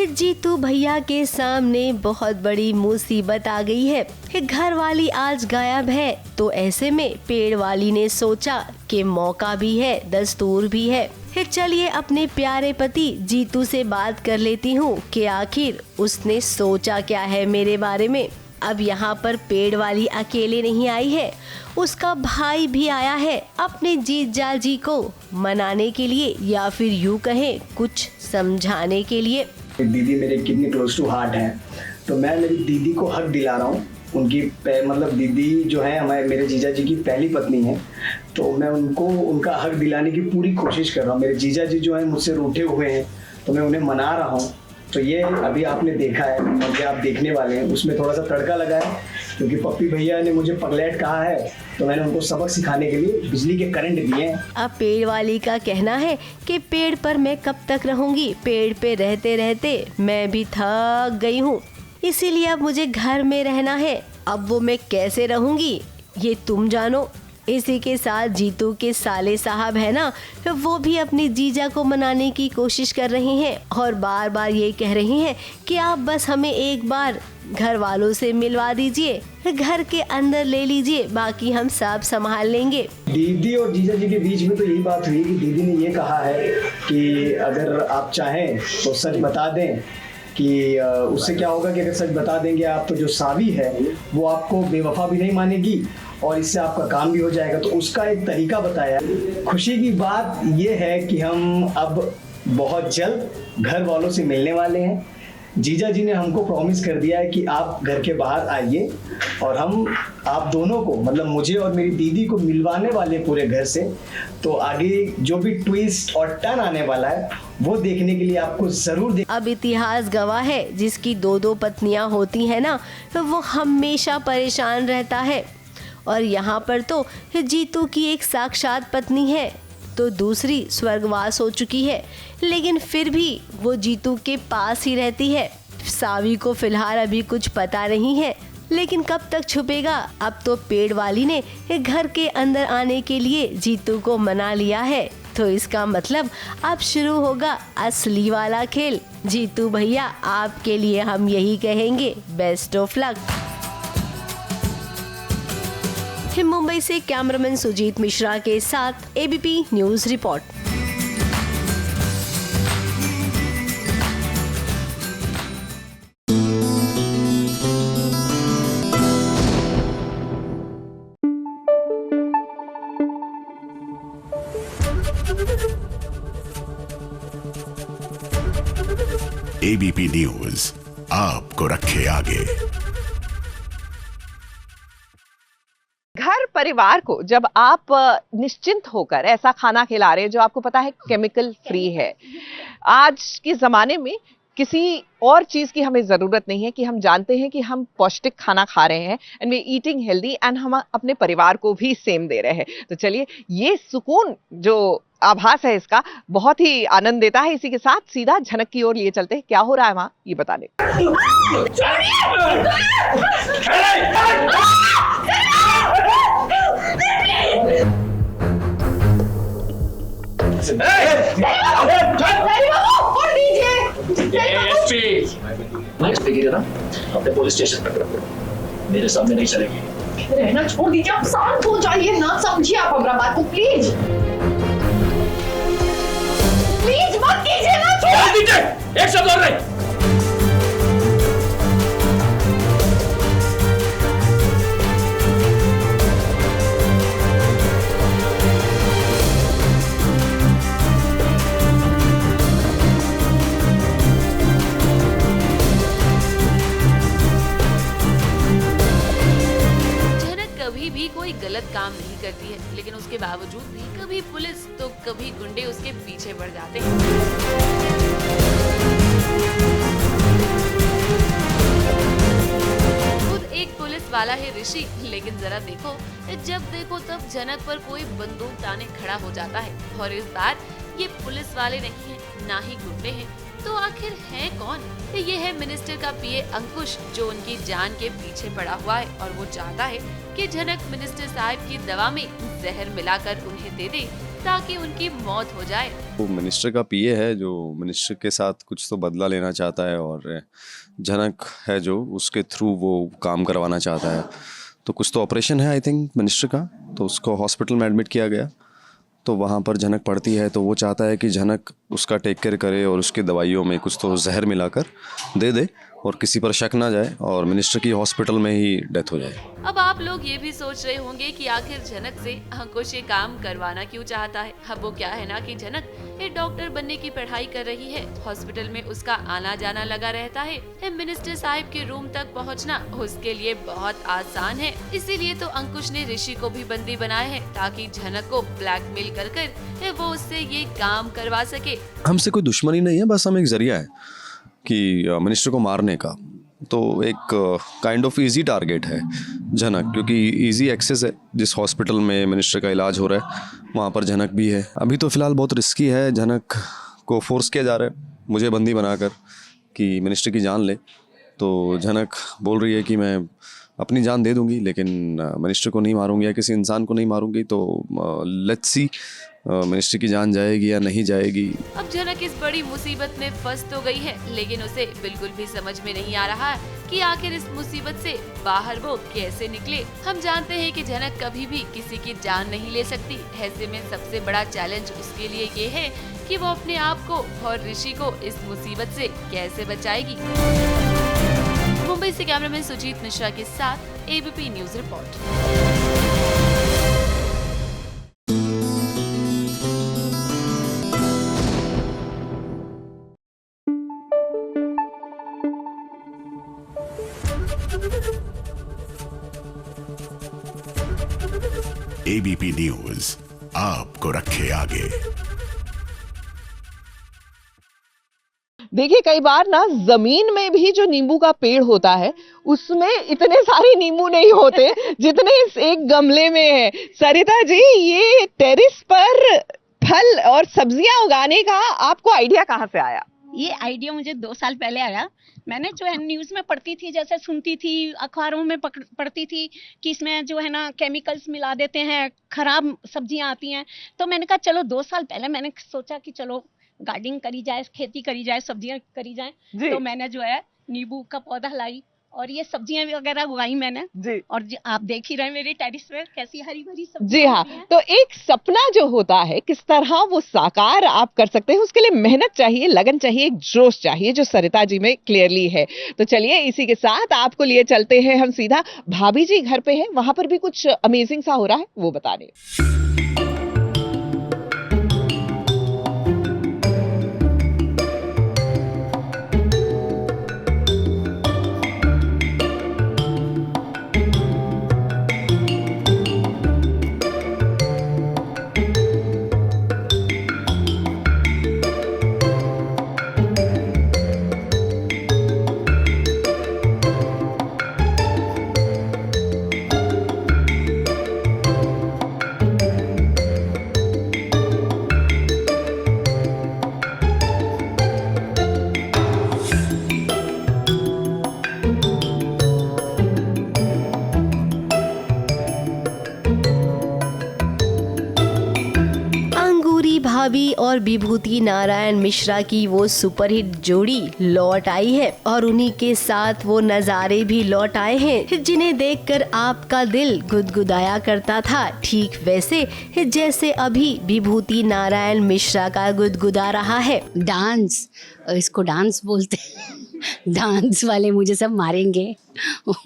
जीतू भैया के सामने बहुत बड़ी मुसीबत आ गई है। घर वाली आज गायब है, तो ऐसे में पेड़ वाली ने सोचा कि मौका भी है, दस्तूर भी है। चलिए अपने प्यारे पति जीतू से बात कर लेती हूँ कि आखिर उसने सोचा क्या है मेरे बारे में। अब यहाँ पर पेड़ वाली अकेले नहीं आई है, उसका भाई भी आया है अपने जीजा जी को मनाने के लिए, या फिर यूँ कहें कुछ समझाने के लिए। दीदी मेरे कितनी क्लोज टू हार्ट हैं, तो मैं मेरी दीदी को हक दिला रहा हूँ। उनकी मतलब दीदी जो है हमारे मेरे जीजा जी की पहली पत्नी है, तो मैं उनको उनका हक दिलाने की पूरी कोशिश कर रहा हूँ। मेरे जीजा जी जो हैं मुझसे रूठे हुए हैं, तो मैं उन्हें मना रहा हूँ। तो ये अभी आपने देखा है और ये आप देखने वाले हैं, उसमें थोड़ा सा तड़का लगा है क्योंकि पप्पी भैया ने मुझे पगलेट कहा है, तो मैंने उनको सबक सिखाने के लिए बिजली के करंट दिए हैं। अब पेड़ वाली का कहना है कि पेड़ पर मैं कब तक रहूंगी, पेड़ पे रहते रहते मैं भी थक गई हूँ, इसीलिए अब मुझे घर में रहना है। अब वो मैं कैसे रहूंगी ये तुम जानो। इसी के साथ जीतू के साले साहब है ना, वो भी अपनी जीजा को मनाने की कोशिश कर रहे हैं और बार बार ये कह रही हैं कि आप बस हमें एक बार घर वालों से मिलवा दीजिए, घर के अंदर ले लीजिए, बाकी हम सब संभाल लेंगे। दीदी और जीजा जी के बीच में तो यही बात हुई कि दीदी ने ये कहा है कि अगर आप चाहें तो सच बता दें कि उससे क्या होगा कि अगर सच बता देंगे आप तो जो सावी है वो आपको बेवफा भी नहीं मानेगी और इससे आपका काम भी हो जाएगा। तो उसका एक तरीका बताया। खुशी की बात ये है कि हम अब बहुत जल्द घर वालों से मिलने वाले हैं। जीजा जी ने हमको प्रॉमिस कर दिया है कि आप घर के बाहर आइए और हम आप दोनों को मतलब मुझे और मेरी दीदी को मिलवाने वाले पूरे घर से। तो आगे जो भी ट्विस्ट और टर्न आने वाला है वो देखने के लिए आपको जरूर अब इतिहास गवाह है, जिसकी दो दो पत्नियां होती है ना, तो वो हमेशा परेशान रहता है। और यहाँ पर तो जीतू की एक साक्षात पत्नी है, तो दूसरी स्वर्गवास हो चुकी है, लेकिन फिर भी वो जीतू के पास ही रहती है। सावी को फिलहाल अभी कुछ पता नहीं है, लेकिन कब तक छुपेगा। अब तो पेड़ वाली ने घर के अंदर आने के लिए जीतू को मना लिया है, तो इसका मतलब अब शुरू होगा असली वाला खेल। जीतू भैया आपके लिए हम यही कहेंगे, बेस्ट ऑफ लक। मुंबई से कैमरामैन सुजीत मिश्रा के साथ ABP news report. ABP news आपको रखे आगे। घर परिवार को जब आप निश्चिंत होकर ऐसा खाना खिला रहे हैं जो आपको पता है केमिकल फ्री है। आज के ज़माने में किसी और चीज़ की हमें ज़रूरत नहीं है कि हम जानते हैं कि हम पौष्टिक खाना खा रहे हैं and we eating healthy and हम अपने परिवार को भी सेम दे रहे हैं। तो चलिए ये सुकून जो आभास है इसका बहुत ही आनंद देता है। इसी के साथ सीधा झनक की ओर लिए चलते हैं, क्या हो रहा है वहाँ ये बताने। अपने पुलिस स्टेशन पर मेरे सामने नहीं चलेगी। रहना छोड़ दीजिए, आप शांत हो जाइए ना, समझिए आप हमारा बात को प्लीज प्लीज मत कीजिए ना, छोड़ दीजिए। एक शब्द और नहीं। भी कोई गलत काम नहीं करती है, लेकिन उसके बावजूद भी कभी पुलिस तो कभी गुंडे उसके पीछे पड़ जाते हैं। खुद एक पुलिस वाला है ऋषि, लेकिन जरा देखो, जब देखो तब जनक पर कोई बंदूक ताने खड़ा हो जाता है। और इस बार ये पुलिस वाले नहीं है, ना ही गुंडे हैं, तो आखिर है कौन? ये है मिनिस्टर का पीए अंकुश, जो उनकी जान के पीछे पड़ा हुआ है और वो चाहता है कि जनक मिनिस्टर साहब की दवा में जहर मिलाकर उन्हें दे दे ताकि उनकी मौत हो जाए। वो मिनिस्टर का पीए है जो मिनिस्टर के साथ कुछ तो बदला लेना चाहता है और जनक है जो उसके थ्रू वो काम करवाना चाहता है। तो कुछ तो ऑपरेशन है आई थिंक मिनिस्टर का, तो उसको हॉस्पिटल में एडमिट किया गया। तो वहाँ पर जनक पड़ती है, तो वो चाहता है कि जनक उसका टेक केयर करे और उसकी दवाइयों में कुछ तो जहर मिलाकर दे दे और किसी पर शक ना जाए और मिनिस्टर की हॉस्पिटल में ही डेथ हो जाए। अब आप लोग ये भी सोच रहे होंगे कि आखिर जनक से अंकुश ये काम करवाना क्यों चाहता है। अब वो क्या है ना कि जनक एक डॉक्टर बनने की पढ़ाई कर रही है, हॉस्पिटल में उसका आना जाना लगा रहता है। मिनिस्टर साहब के रूम तक पहुंचना उसके लिए बहुत आसान है, इसीलिए तो अंकुश ने ऋषि को भी बंदी बनाया है ताकि जनक को ब्लैकमेल कर वो उससे ये काम करवा सके। हमसे कोई दुश्मनी नहीं है, बस हम एक जरिया है कि मिनिस्टर को मारने का। तो एक काइंड ऑफ इजी टारगेट है जनक, क्योंकि इजी एक्सेस है। जिस हॉस्पिटल में मिनिस्टर का इलाज हो रहा है वहाँ पर जनक भी है। अभी तो फ़िलहाल बहुत रिस्की है, जनक को फोर्स किया जा रहा है मुझे बंदी बनाकर कि मिनिस्टर की जान ले। तो जनक बोल रही है कि मैं अपनी जान दे दूंगी लेकिन मिनिस्टर को नहीं मारूंगी या किसी इंसान को नहीं मारूंगी। तो लेट्स सी मिनिस्टर की जान जाएगी या नहीं जाएगी। अब जनक इस बड़ी मुसीबत में फंस तो गई है, लेकिन उसे बिल्कुल भी समझ में नहीं आ रहा कि आखिर इस मुसीबत से बाहर वो कैसे निकले। हम जानते हैं कि जनक कभी भी किसी की जान नहीं ले सकती। ऐसे में सबसे बड़ा चैलेंज उसके लिए ये है कि वो अपने आप को और ऋषि को इस मुसीबत से कैसे बचाएगी। मुंबई से कैमरामैन सुजीत मिश्रा के साथ ABP news report. ABP news आपको रखे आगे। देखिए, कई बार ना जमीन में भी जो नींबू का पेड़ होता है उसमें इतने सारे नींबू नहीं होते जितने इस एक गमले में है। सरिता जी, ये टेरेस पर फल और सब्जियां उगाने का आपको आइडिया कहाँ से आया? ये आइडिया मुझे 2 साल पहले आया। मैंने जो है न्यूज़ में पढ़ती थी, जैसे सुनती थी, अखबारों में पढ़ती थी कि इसमें जो है ना केमिकल्स मिला देते हैं, खराब सब्जियां आती हैं। तो मैंने कहा चलो 2 साल पहले मैंने सोचा कि चलो गार्डनिंग करी जाए, खेती करी जाए, सब्जियां करी जाए। तो मैंने जो है नींबू का पौधा लाई और ये सब्जियां वगैरह उगाई मैंने जी। और आप देख ही रहे मेरी टेरेस पे कैसी हरी भरी सब्जियां। जी हाँ, तो एक सपना जो होता है किस तरह वो साकार आप कर सकते हैं, उसके लिए मेहनत चाहिए, लगन चाहिए, एक जोश चाहिए, जो सरिता जी में क्लियरली है। तो चलिए इसी के साथ आपको लिए चलते हैं हम सीधा। भाभी जी घर पे है, वहां पर भी कुछ अमेजिंग सा हो रहा है, वो बताने। भाभी और विभूति नारायण मिश्रा की वो सुपरहिट जोड़ी लौट आई है और उन्हीं के साथ वो नज़ारे भी लौट आए हैं जिन्हें देखकर आपका दिल गुदगुदाया करता था, ठीक वैसे जैसे अभी विभूति नारायण मिश्रा का गुदगुदा रहा है। डांस, इसको डांस बोलते हैं। डांस वाले मुझे सब मारेंगे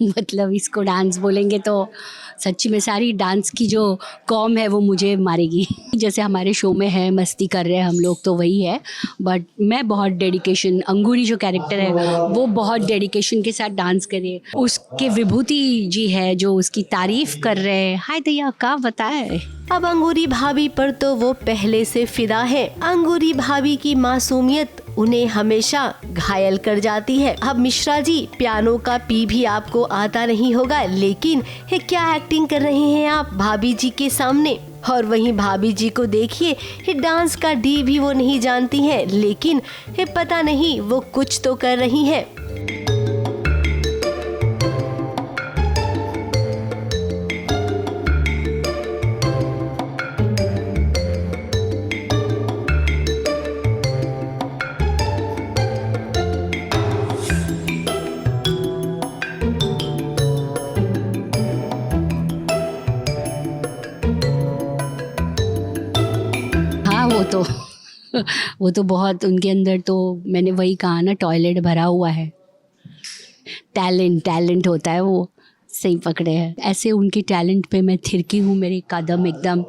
मतलब इसको डांस बोलेंगे तो सच्ची में सारी डांस की जो कॉम है वो मुझे मारेगी। जैसे हमारे शो में है मस्ती कर रहे हैं हम लोग तो वही है, बट मैं बहुत डेडिकेशन, अंगूरी जो कैरेक्टर है वो बहुत डेडिकेशन के साथ डांस करे। उसके विभूति जी है जो उसकी तारीफ कर रहे हैं। हाय दैया का बताए। अब अंगूरी भाभी पर तो वो पहले से फिदा है। अंगूरी भाभी की मासूमियत उन्हें हमेशा घायल कर जाती है। अब मिश्रा जी, पियानो का पी भी आपको आता नहीं होगा, लेकिन ये क्या एक्टिंग कर रहे हैं आप भाभी जी के सामने। और वहीं भाभी जी को देखिए, ये डांस का डी भी वो नहीं जानती हैं, लेकिन ये पता नहीं वो कुछ तो कर रही हैं। वो तो बहुत उनके अंदर, तो मैंने वही कहा ना, टॉयलेट भरा हुआ है। टैलेंट होता है वो, सही पकड़े हैं। ऐसे उनके टैलेंट पे मैं थिरकी हूँ, मेरे कदम एकदम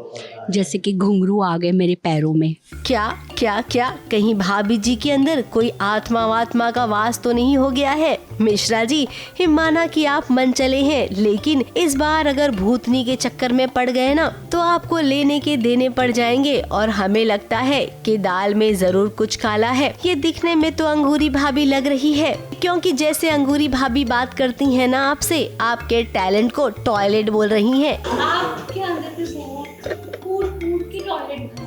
जैसे कि घुंघरू आ गए मेरे पैरों में। क्या क्या क्या कहीं भाभी जी के अंदर कोई आत्मा का वास तो नहीं हो गया है। मिश्रा जी, माना कि आप मन चले हैं, लेकिन इस बार अगर भूतनी के चक्कर में पड़ गए ना तो आपको लेने के देने पड़ जाएंगे। और हमें लगता है कि दाल में जरूर कुछ काला है। ये दिखने में तो अंगूरी भाभी लग रही है, क्योंकि जैसे अंगूरी भाभी बात करती है ना आपसे, आपके टैलेंट को टॉयलेट बोल रही है। आपके अंदर की टॉयलेट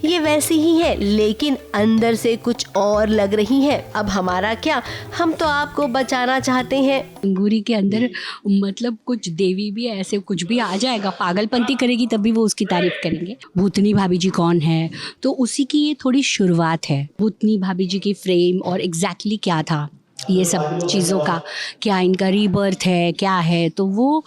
ये वैसी ही है, लेकिन अंदर से कुछ और लग रही है। अब हमारा क्या, हम तो आपको बचाना चाहते हैं। अंगूरी के अंदर मतलब कुछ देवी भी है, ऐसे कुछ भी आ जाएगा, पागलपंती करेगी तब भी वो उसकी तारीफ करेंगे। भूतनी भाभी जी कौन है, तो उसी की ये थोड़ी शुरुआत है। भूतनी भाभी जी की फ्रेम और एग्जैक्टली क्या था ये सब चीज़ों का, क्या इनका रीबर्थ है, क्या है, तो वो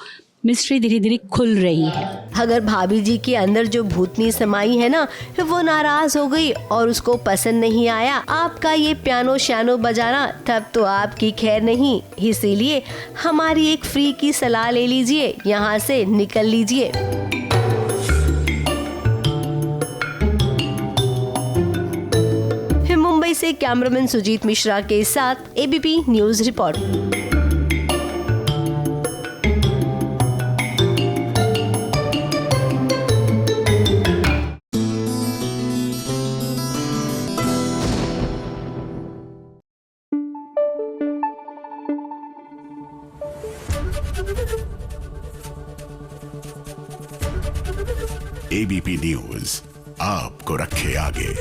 मिस्ट्री धीरे धीरे खुल रही है। अगर भाभी जी के अंदर जो भूतनी समाई है ना, वो नाराज हो गई और उसको पसंद नहीं आया आपका ये पियानो श्यानो बजाना, तब तो आपकी खैर नहीं। इसीलिए हमारी एक फ्री की सलाह ले लीजिए, यहाँ से निकल लीजिए। मुंबई से कैमरामैन सुजीत मिश्रा के साथ ABP news report. ABP news आपको रखे आगे।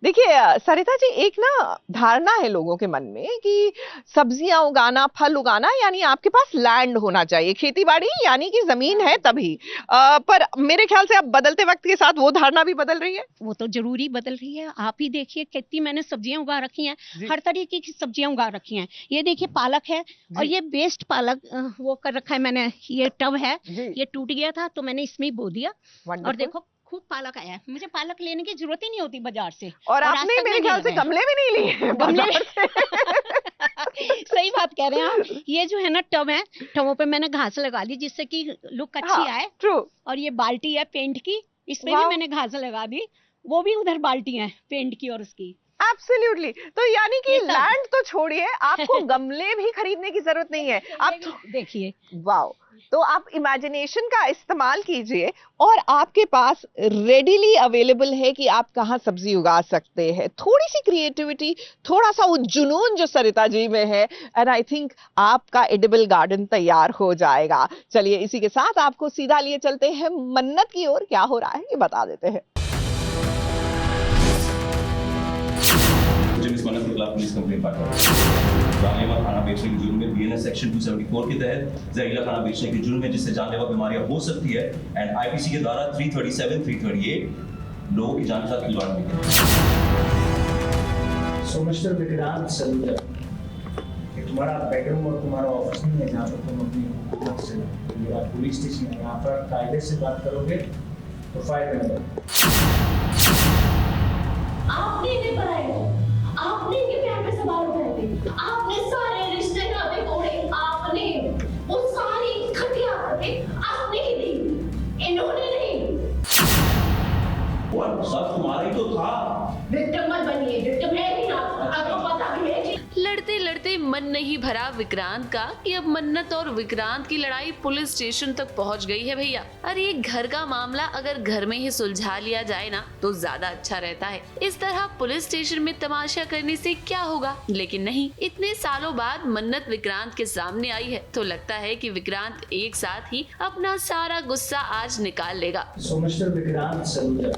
देखिए सरिता जी, एक ना धारणा है लोगों के मन में कि सब्जियां उगाना, फल उगाना यानी आपके पास लैंड होना चाहिए, खेतीबाड़ी यानी कि जमीन है तभी। पर मेरे ख्याल से अब बदलते वक्त के साथ वो धारणा भी बदल रही है। वो तो जरूरी बदल रही है। आप ही देखिए कितनी मैंने सब्जियां उगा रखी हैं, हर तरीके की सब्जियां उगा रखी हैं। ये देखिए पालक है, और ये बेस्ट पालक वो कर रखा है मैंने। ये टब है, ये टूट गया था तो मैंने इसमें बो दिया, और देखो खूब पालक आया है। मुझे पालक लेने की जरूरत ही नहीं होती बाजार से। और आपने मेरे ख्याल से गमले भी नहीं लिए गमले सही बात कह रहे हैं आप। ये जो है ना टब है, टबों पे मैंने घास लगा दी जिससे कि लुक अच्छी आए। ट्रू। और ये बाल्टी है पेंट की, इसमें भी मैंने घास लगा दी। वो भी उधर बाल्टी है पेंट की और उसकी। एब्सोल्युटली। तो यानी कि लैंड तो छोड़िए, आपको गमले भी खरीदने की जरूरत नहीं है। आप देखिए, वाओ, तो आप इमेजिनेशन का इस्तेमाल कीजिए और आपके पास रेडीली अवेलेबल है कि आप कहाँ सब्जी उगा सकते हैं। थोड़ी सी क्रिएटिविटी, थोड़ा सा वो जुनून जो सरिता जी में है, एंड आई थिंक आपका एडिबल गार्डन तैयार हो जाएगा। चलिए इसी के साथ आपको सीधा लिए चलते हैं मन्नत की ओर। क्या हो रहा है ये बता देते हैं। मन्नत के खिलाफ पुलिस कंप्लेंट जानलेवा खाना बेचने के जुर्म में बीएनएस सेक्शन 274 के तहत जहरीला खाना बेचने के जुर्म में जिससे जानलेवा बीमारियां हो सकती है, एंड आईपीसी के धारा 337, 338 लोगों की जान के साथ खिलवाड़ की है। सो मिस्टर विक्रांत सलूजा, तुम्हारा बेडरूम और तुम्हारा ऑफिस नहीं है जहाँ पर तुम अपनी मेरा पुलिस स्टेशन है, यहाँ पर कायदे से बात करोगे तो फायर करोगे। आपने इन्हें बनाया, आपने इनके प्यार पे सवाल उठाए थे, आपने सारे रिश्ते नाते तोड़े, आपने वो सारी घटिया हरकतें आपने ही दी, इन्होंने नहीं। सब तुम्हारा ही तो था। विक्टिम मत बनिए, विक्टिम है नहीं आप, आपको पता भी है कि लड़ते लड़ते मन नहीं भरा विक्रांत का कि अब मन्नत और विक्रांत की लड़ाई पुलिस स्टेशन तक पहुंच गई है भैया। अरे ये घर का मामला अगर घर में ही सुलझा लिया जाए ना तो ज्यादा अच्छा रहता है। इस तरह पुलिस स्टेशन में तमाशा करने से क्या होगा, लेकिन नहीं, इतने सालों बाद मन्नत विक्रांत के सामने आई है तो लगता है कि विक्रांत एक साथ ही अपना सारा गुस्सा आज निकाल लेगा। सो मिस्टर विक्रांत सलूजा,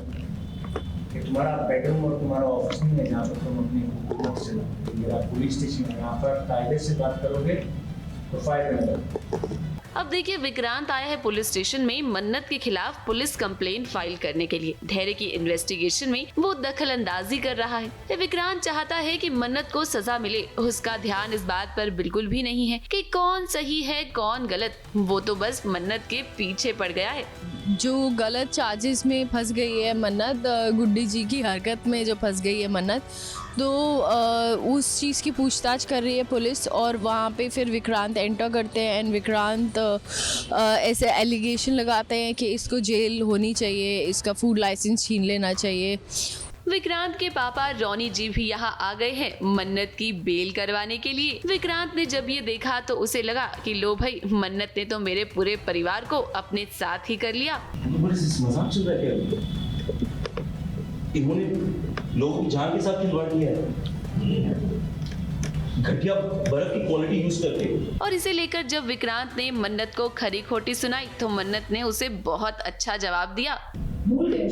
तुम्हारा बेडरूम और तुम्हारा ऑफिस नहीं है जहाँ पर तुम अपनी हुकूमत से मेरा पुलिस स्टेशन है, यहाँ पर कायदे से बात करोगे तो फायदा। अब देखिए विक्रांत आया है पुलिस स्टेशन में मन्नत के खिलाफ पुलिस कंप्लेंट फाइल करने के लिए। धैर्य की इन्वेस्टिगेशन में वो दखल अंदाजी कर रहा है। विक्रांत चाहता है कि मन्नत को सजा मिले। उसका ध्यान इस बात पर बिल्कुल भी नहीं है कि कौन सही है कौन गलत, वो तो बस मन्नत के पीछे पड़ गया है। जो गलत चार्जेस में फंस गई है मन्नत, गुड्डी जी की हरकत में जो फंस गई है मन्नत, तो उस चीज़ की पूछताछ कर रही है पुलिस। और वहाँ पे फिर विक्रांत एंटर करते हैं एंड विक्रांत ऐसे एलिगेशन लगाते हैं कि इसको जेल होनी चाहिए, इसका फूड लाइसेंस छीन लेना चाहिए। विक्रांत के पापा रॉनी जी भी यहाँ आ गए हैं मन्नत की बेल करवाने के लिए। विक्रांत ने जब ये देखा तो उसे लगा कि लो भाई, मन्नत ने तो मेरे पूरे परिवार को अपने साथ ही कर लिया। मजाक चल रहा है, इन्होंने लोगों की जान के साथ खिलवाड़ किया है, घटिया बर्फ की क्वालिटी यूज करके। और इसे लेकर जब विक्रांत ने मन्नत को खरी खोटी सुनाई तो मन्नत ने उसे बहुत अच्छा जवाब दिया। भूल गए,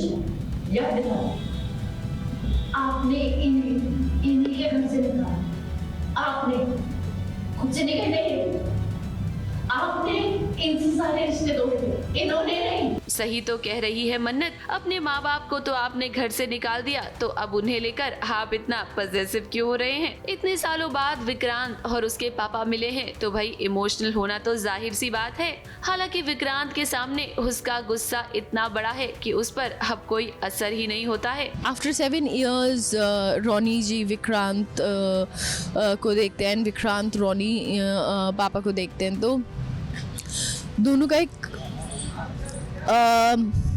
याद दिलाओ, आपने इन्हीं के घर से निकाला, आपने खुद से निकल गए, आपने इनसे सारे रिश्ते तोड़े थे, इन्होंने नहीं। सही तो कह रही है मन्नत, अपने माँ बाप को तो आपने घर से निकाल दिया, तो अब उन्हें लेकर आप इतना पॉसेसिव क्यों हो रहे हैं? इतने सालों बाद विक्रांत और उसके पापा मिले हैं तो भाई इमोशनल होना तो जाहिर सी बात है। हालांकि विक्रांत के सामने उसका गुस्सा इतना बड़ा है कि उस पर अब कोई असर ही नहीं होता है। आफ्टर 7 years रॉनी जी विक्रांत को देखते हैं, विक्रांत रॉनी पापा को देखते हैं, तो दोनों का एक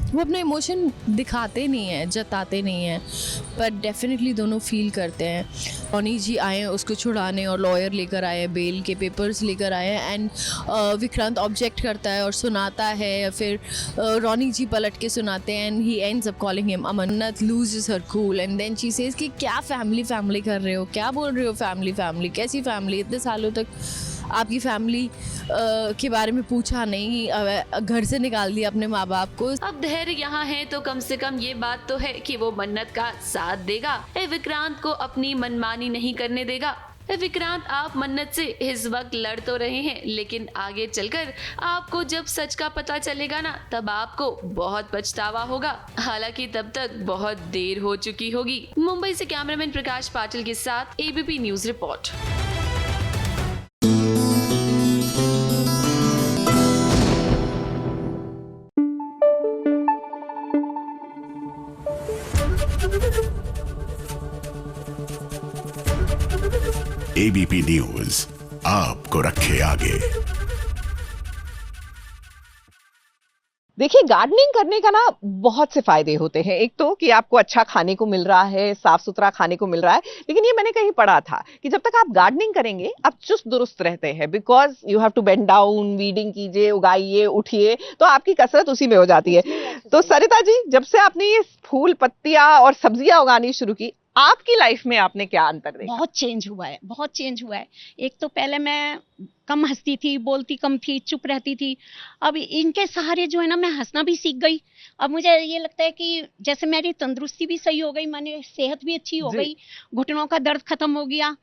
वो अपने इमोशन दिखाते नहीं है, जताते नहीं है, पर डेफिनेटली दोनों फील करते हैं। रॉनी जी आए उसको छुड़ाने और लॉयर लेकर आए, बेल के पेपर्स लेकर आए एंड विक्रांत ऑब्जेक्ट करता है और सुनाता है। फिर रॉनी जी पलट के सुनाते हैं and he ends up calling him Mannat loses her cool and then she says कि क्या फैमिली कर रहे हो, क्या बोल रहे हो फैमिली, कैसी फैमिली? इतने सालों तक आपकी फैमिली के बारे में पूछा नहीं, घर से निकाल दिया अपने माँ बाप को। अब धैर्य यहाँ है तो कम से कम ये बात तो है कि वो मन्नत का साथ देगा, विक्रांत को अपनी मनमानी नहीं करने देगा। विक्रांत, आप मन्नत से इस वक्त लड़ तो रहे हैं, लेकिन आगे चलकर आपको जब सच का पता चलेगा ना, तब आपको बहुत पछतावा होगा। हालांकि तब तक बहुत देर हो चुकी होगी। मुंबई से कैमरामैन प्रकाश पाटिल के साथ ABP news report. ABP news आपको रखे आगे। देखिए, गार्डनिंग करने का ना बहुत से फायदे होते हैं। एक तो कि आपको अच्छा खाने को मिल रहा है, साफ सुथरा खाने को मिल रहा है, लेकिन ये मैंने कहीं पढ़ा था कि जब तक आप गार्डनिंग करेंगे आप चुस्त दुरुस्त रहते हैं, because you have to bend down, weeding कीजिए, उगाइए, उठिए, तो आपकी कसरत उसी में हो जाती है। तो सरिता जी, जब से आपने ये फूल पत्तियां और सब्जियां उगानी शुरू की, आपकी लाइफ में आपने क्या अंतर देखा? बहुत चेंज हुआ है। एक तो पहले मैं कम हंसती थी, बोलती कम थी, चुप रहती थी। अब इनके सहारे जो है ना, मैं हंसना भी सीख गई। अब मुझे ये लगता है कि जैसे मेरी तंदुरुस्ती भी सही हो गई, माने सेहत भी अच्छी हो गई, घुटनों का दर्द खत्म हो गया,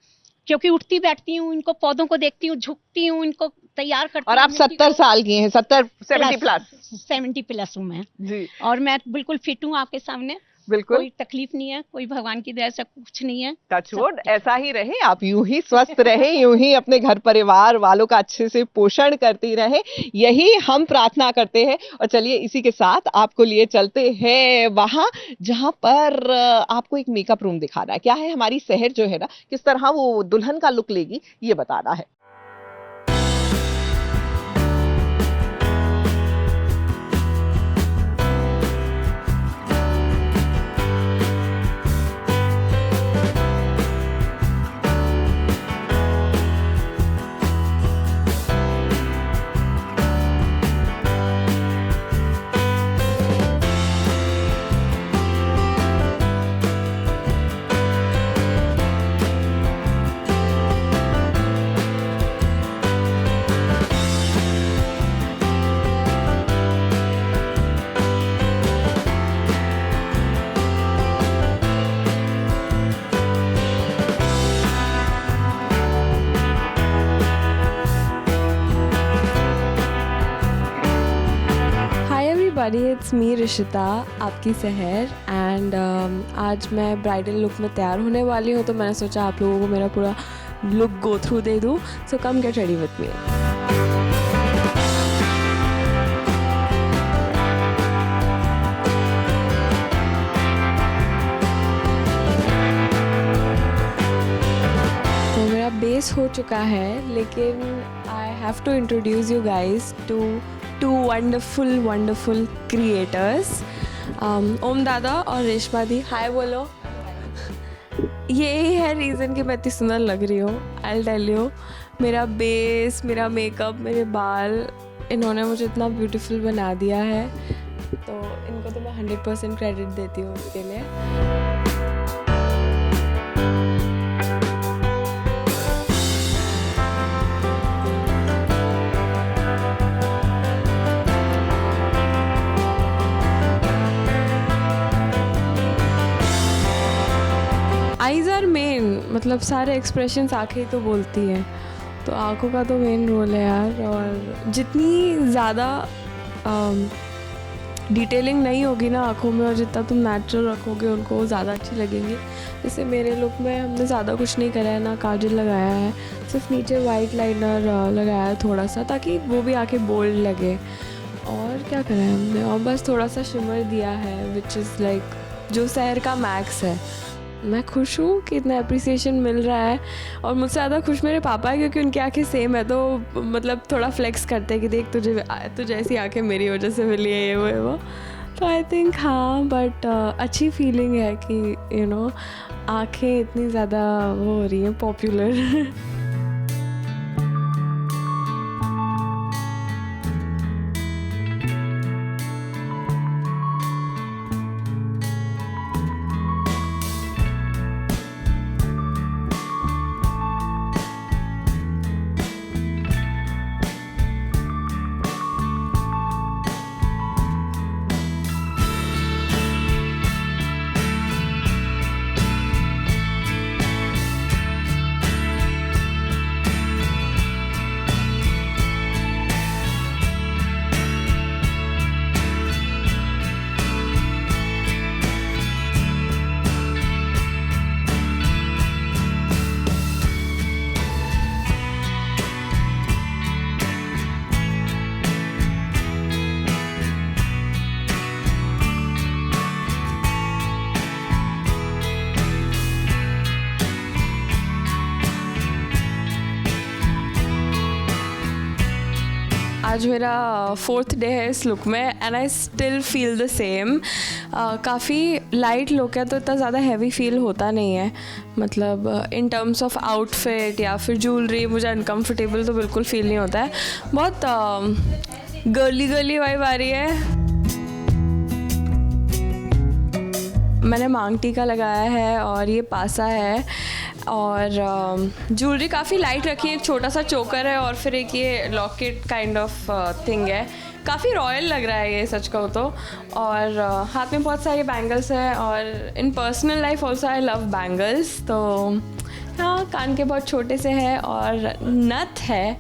क्योंकि उठती बैठती हूँ, इनको पौधों को देखती हूँ, झुकती हूँ, इनको तैयार करती हूँ। और आप 70 साल की हैं, 70 70 प्लस 70 प्लस हूँ मैं जी। और मैं बिल्कुल फिट हूँ आपके सामने। बिल्कुल, कोई तकलीफ नहीं है, कोई भगवान की दया से कुछ नहीं है। टचवुड ऐसा ही रहे, आप यूं ही स्वस्थ रहे, यूं ही अपने घर परिवार वालों का अच्छे से पोषण करती रहे, यही हम प्रार्थना करते हैं। और चलिए इसी के साथ आपको लिए चलते हैं वहां जहां पर आपको एक मेकअप रूम दिखाना है। क्या है, हमारी शहर जो है ना, किस तरह वो दुल्हन का लुक लेगी, ये बताना है। इट्स मी ऋषिता, आपकी शहर। एंड आज मैं ब्राइडल लुक में तैयार होने वाली हूँ, तो मैंने सोचा आप लोगों को मेरा पूरा लुक गो थ्रू दे दूँ। So come get ready with me. तो मेरा बेस हो चुका है, लेकिन I have to introduce you guys to to wonderful creators, Om दादा और रेशमा दी। हाय बोलो। यही है रीज़न कि मैं इतनी सुंदर लग रही हूँ। आई टेल यू, मेरा बेस, मेरा मेकअप, मेरे बाल, इन्होंने मुझे इतना ब्यूटीफुल बना दिया है, तो इनको तो मैं 100% क्रेडिट देती हूँ उसके लिए। आईज़ आर मेन, मतलब सारे एक्सप्रेशंस आँखें ही तो बोलती हैं, तो आँखों का तो मेन रोल है यार। और जितनी ज़्यादा डिटेलिंग नहीं होगी ना आँखों में, और जितना तुम नेचुरल रखोगे उनको, ज़्यादा अच्छी लगेंगी। जैसे मेरे लुक में हमने ज़्यादा कुछ नहीं करा है, ना काजल लगाया है, सिर्फ नीचे वाइट लाइनर लगाया है थोड़ा सा, ताकि वो भी आँखें बोल्ड लगे। और क्या करा है हमने, और बस थोड़ा सा शिमर दिया है, विच इज़ लाइक जो शहर का मैक्स है। मैं खुश हूँ कि इतना अप्रिसिएशन मिल रहा है, और मुझसे ज़्यादा खुश मेरे पापा है, क्योंकि उनकी आंखें सेम है, तो मतलब थोड़ा फ्लेक्स करते हैं कि देख तुझे ऐसी आंखें मेरी वजह से मिली है, ये वो। तो आई थिंक हाँ, बट अच्छी फीलिंग है कि यू नो आंखें इतनी ज़्यादा वो हो रही हैं पॉपुलर। आज मेरा 4th डे है इस लुक में, and I still feel the same. काफ़ी लाइट लुक है, तो इतना ज़्यादा हैवी फील होता नहीं है, मतलब इन टर्म्स ऑफ आउटफिट या फिर ज्वेलरी मुझे अनकम्फर्टेबल तो बिल्कुल फील नहीं होता है। बहुत गर्ली वाइब आ रही है। मैंने मांग टीका लगाया है, और ये पासा है, और ज्वेलरी काफ़ी लाइट रखी है। एक छोटा सा चोकर है, और फिर एक ये लॉकेट काइंड ऑफ थिंग है। काफ़ी रॉयल लग रहा है ये, सच कहूँ तो। और हाथ में बहुत सारे बैंगल्स हैं, और in personal life also I love bangles. तो हाँ, कान के बहुत छोटे से हैं, और नथ है।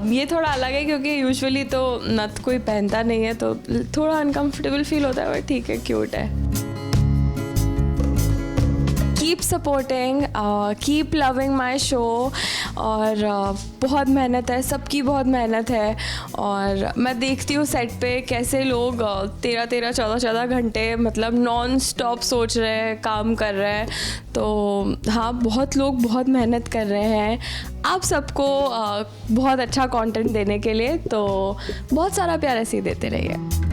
ये थोड़ा अलग है, क्योंकि यूजुअली तो नथ कोई पहनता नहीं है, तो थोड़ा अनकम्फर्टेबल फील होता है, बट ठीक है, क्यूट है। Keep supporting, keep loving my show. और बहुत मेहनत है, सबकी बहुत मेहनत है। और मैं देखती हूँ सेट पे कैसे लोग 13-13, 14-14 घंटे मतलब नॉन स्टॉप सोच रहे हैं, काम कर रहे हैं। तो हाँ, बहुत लोग बहुत मेहनत कर रहे हैं आप सबको बहुत अच्छा कंटेंट देने के लिए। तो बहुत सारा प्यार ऐसे ही देते रहिए।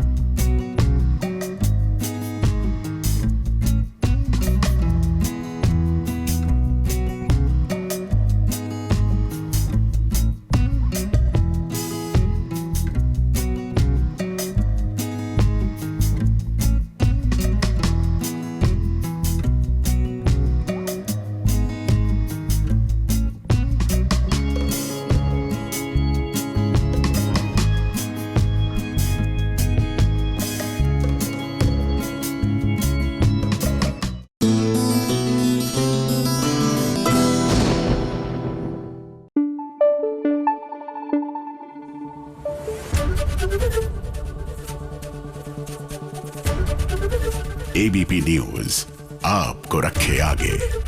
एबीपी न्यूज आपको रखे आगे।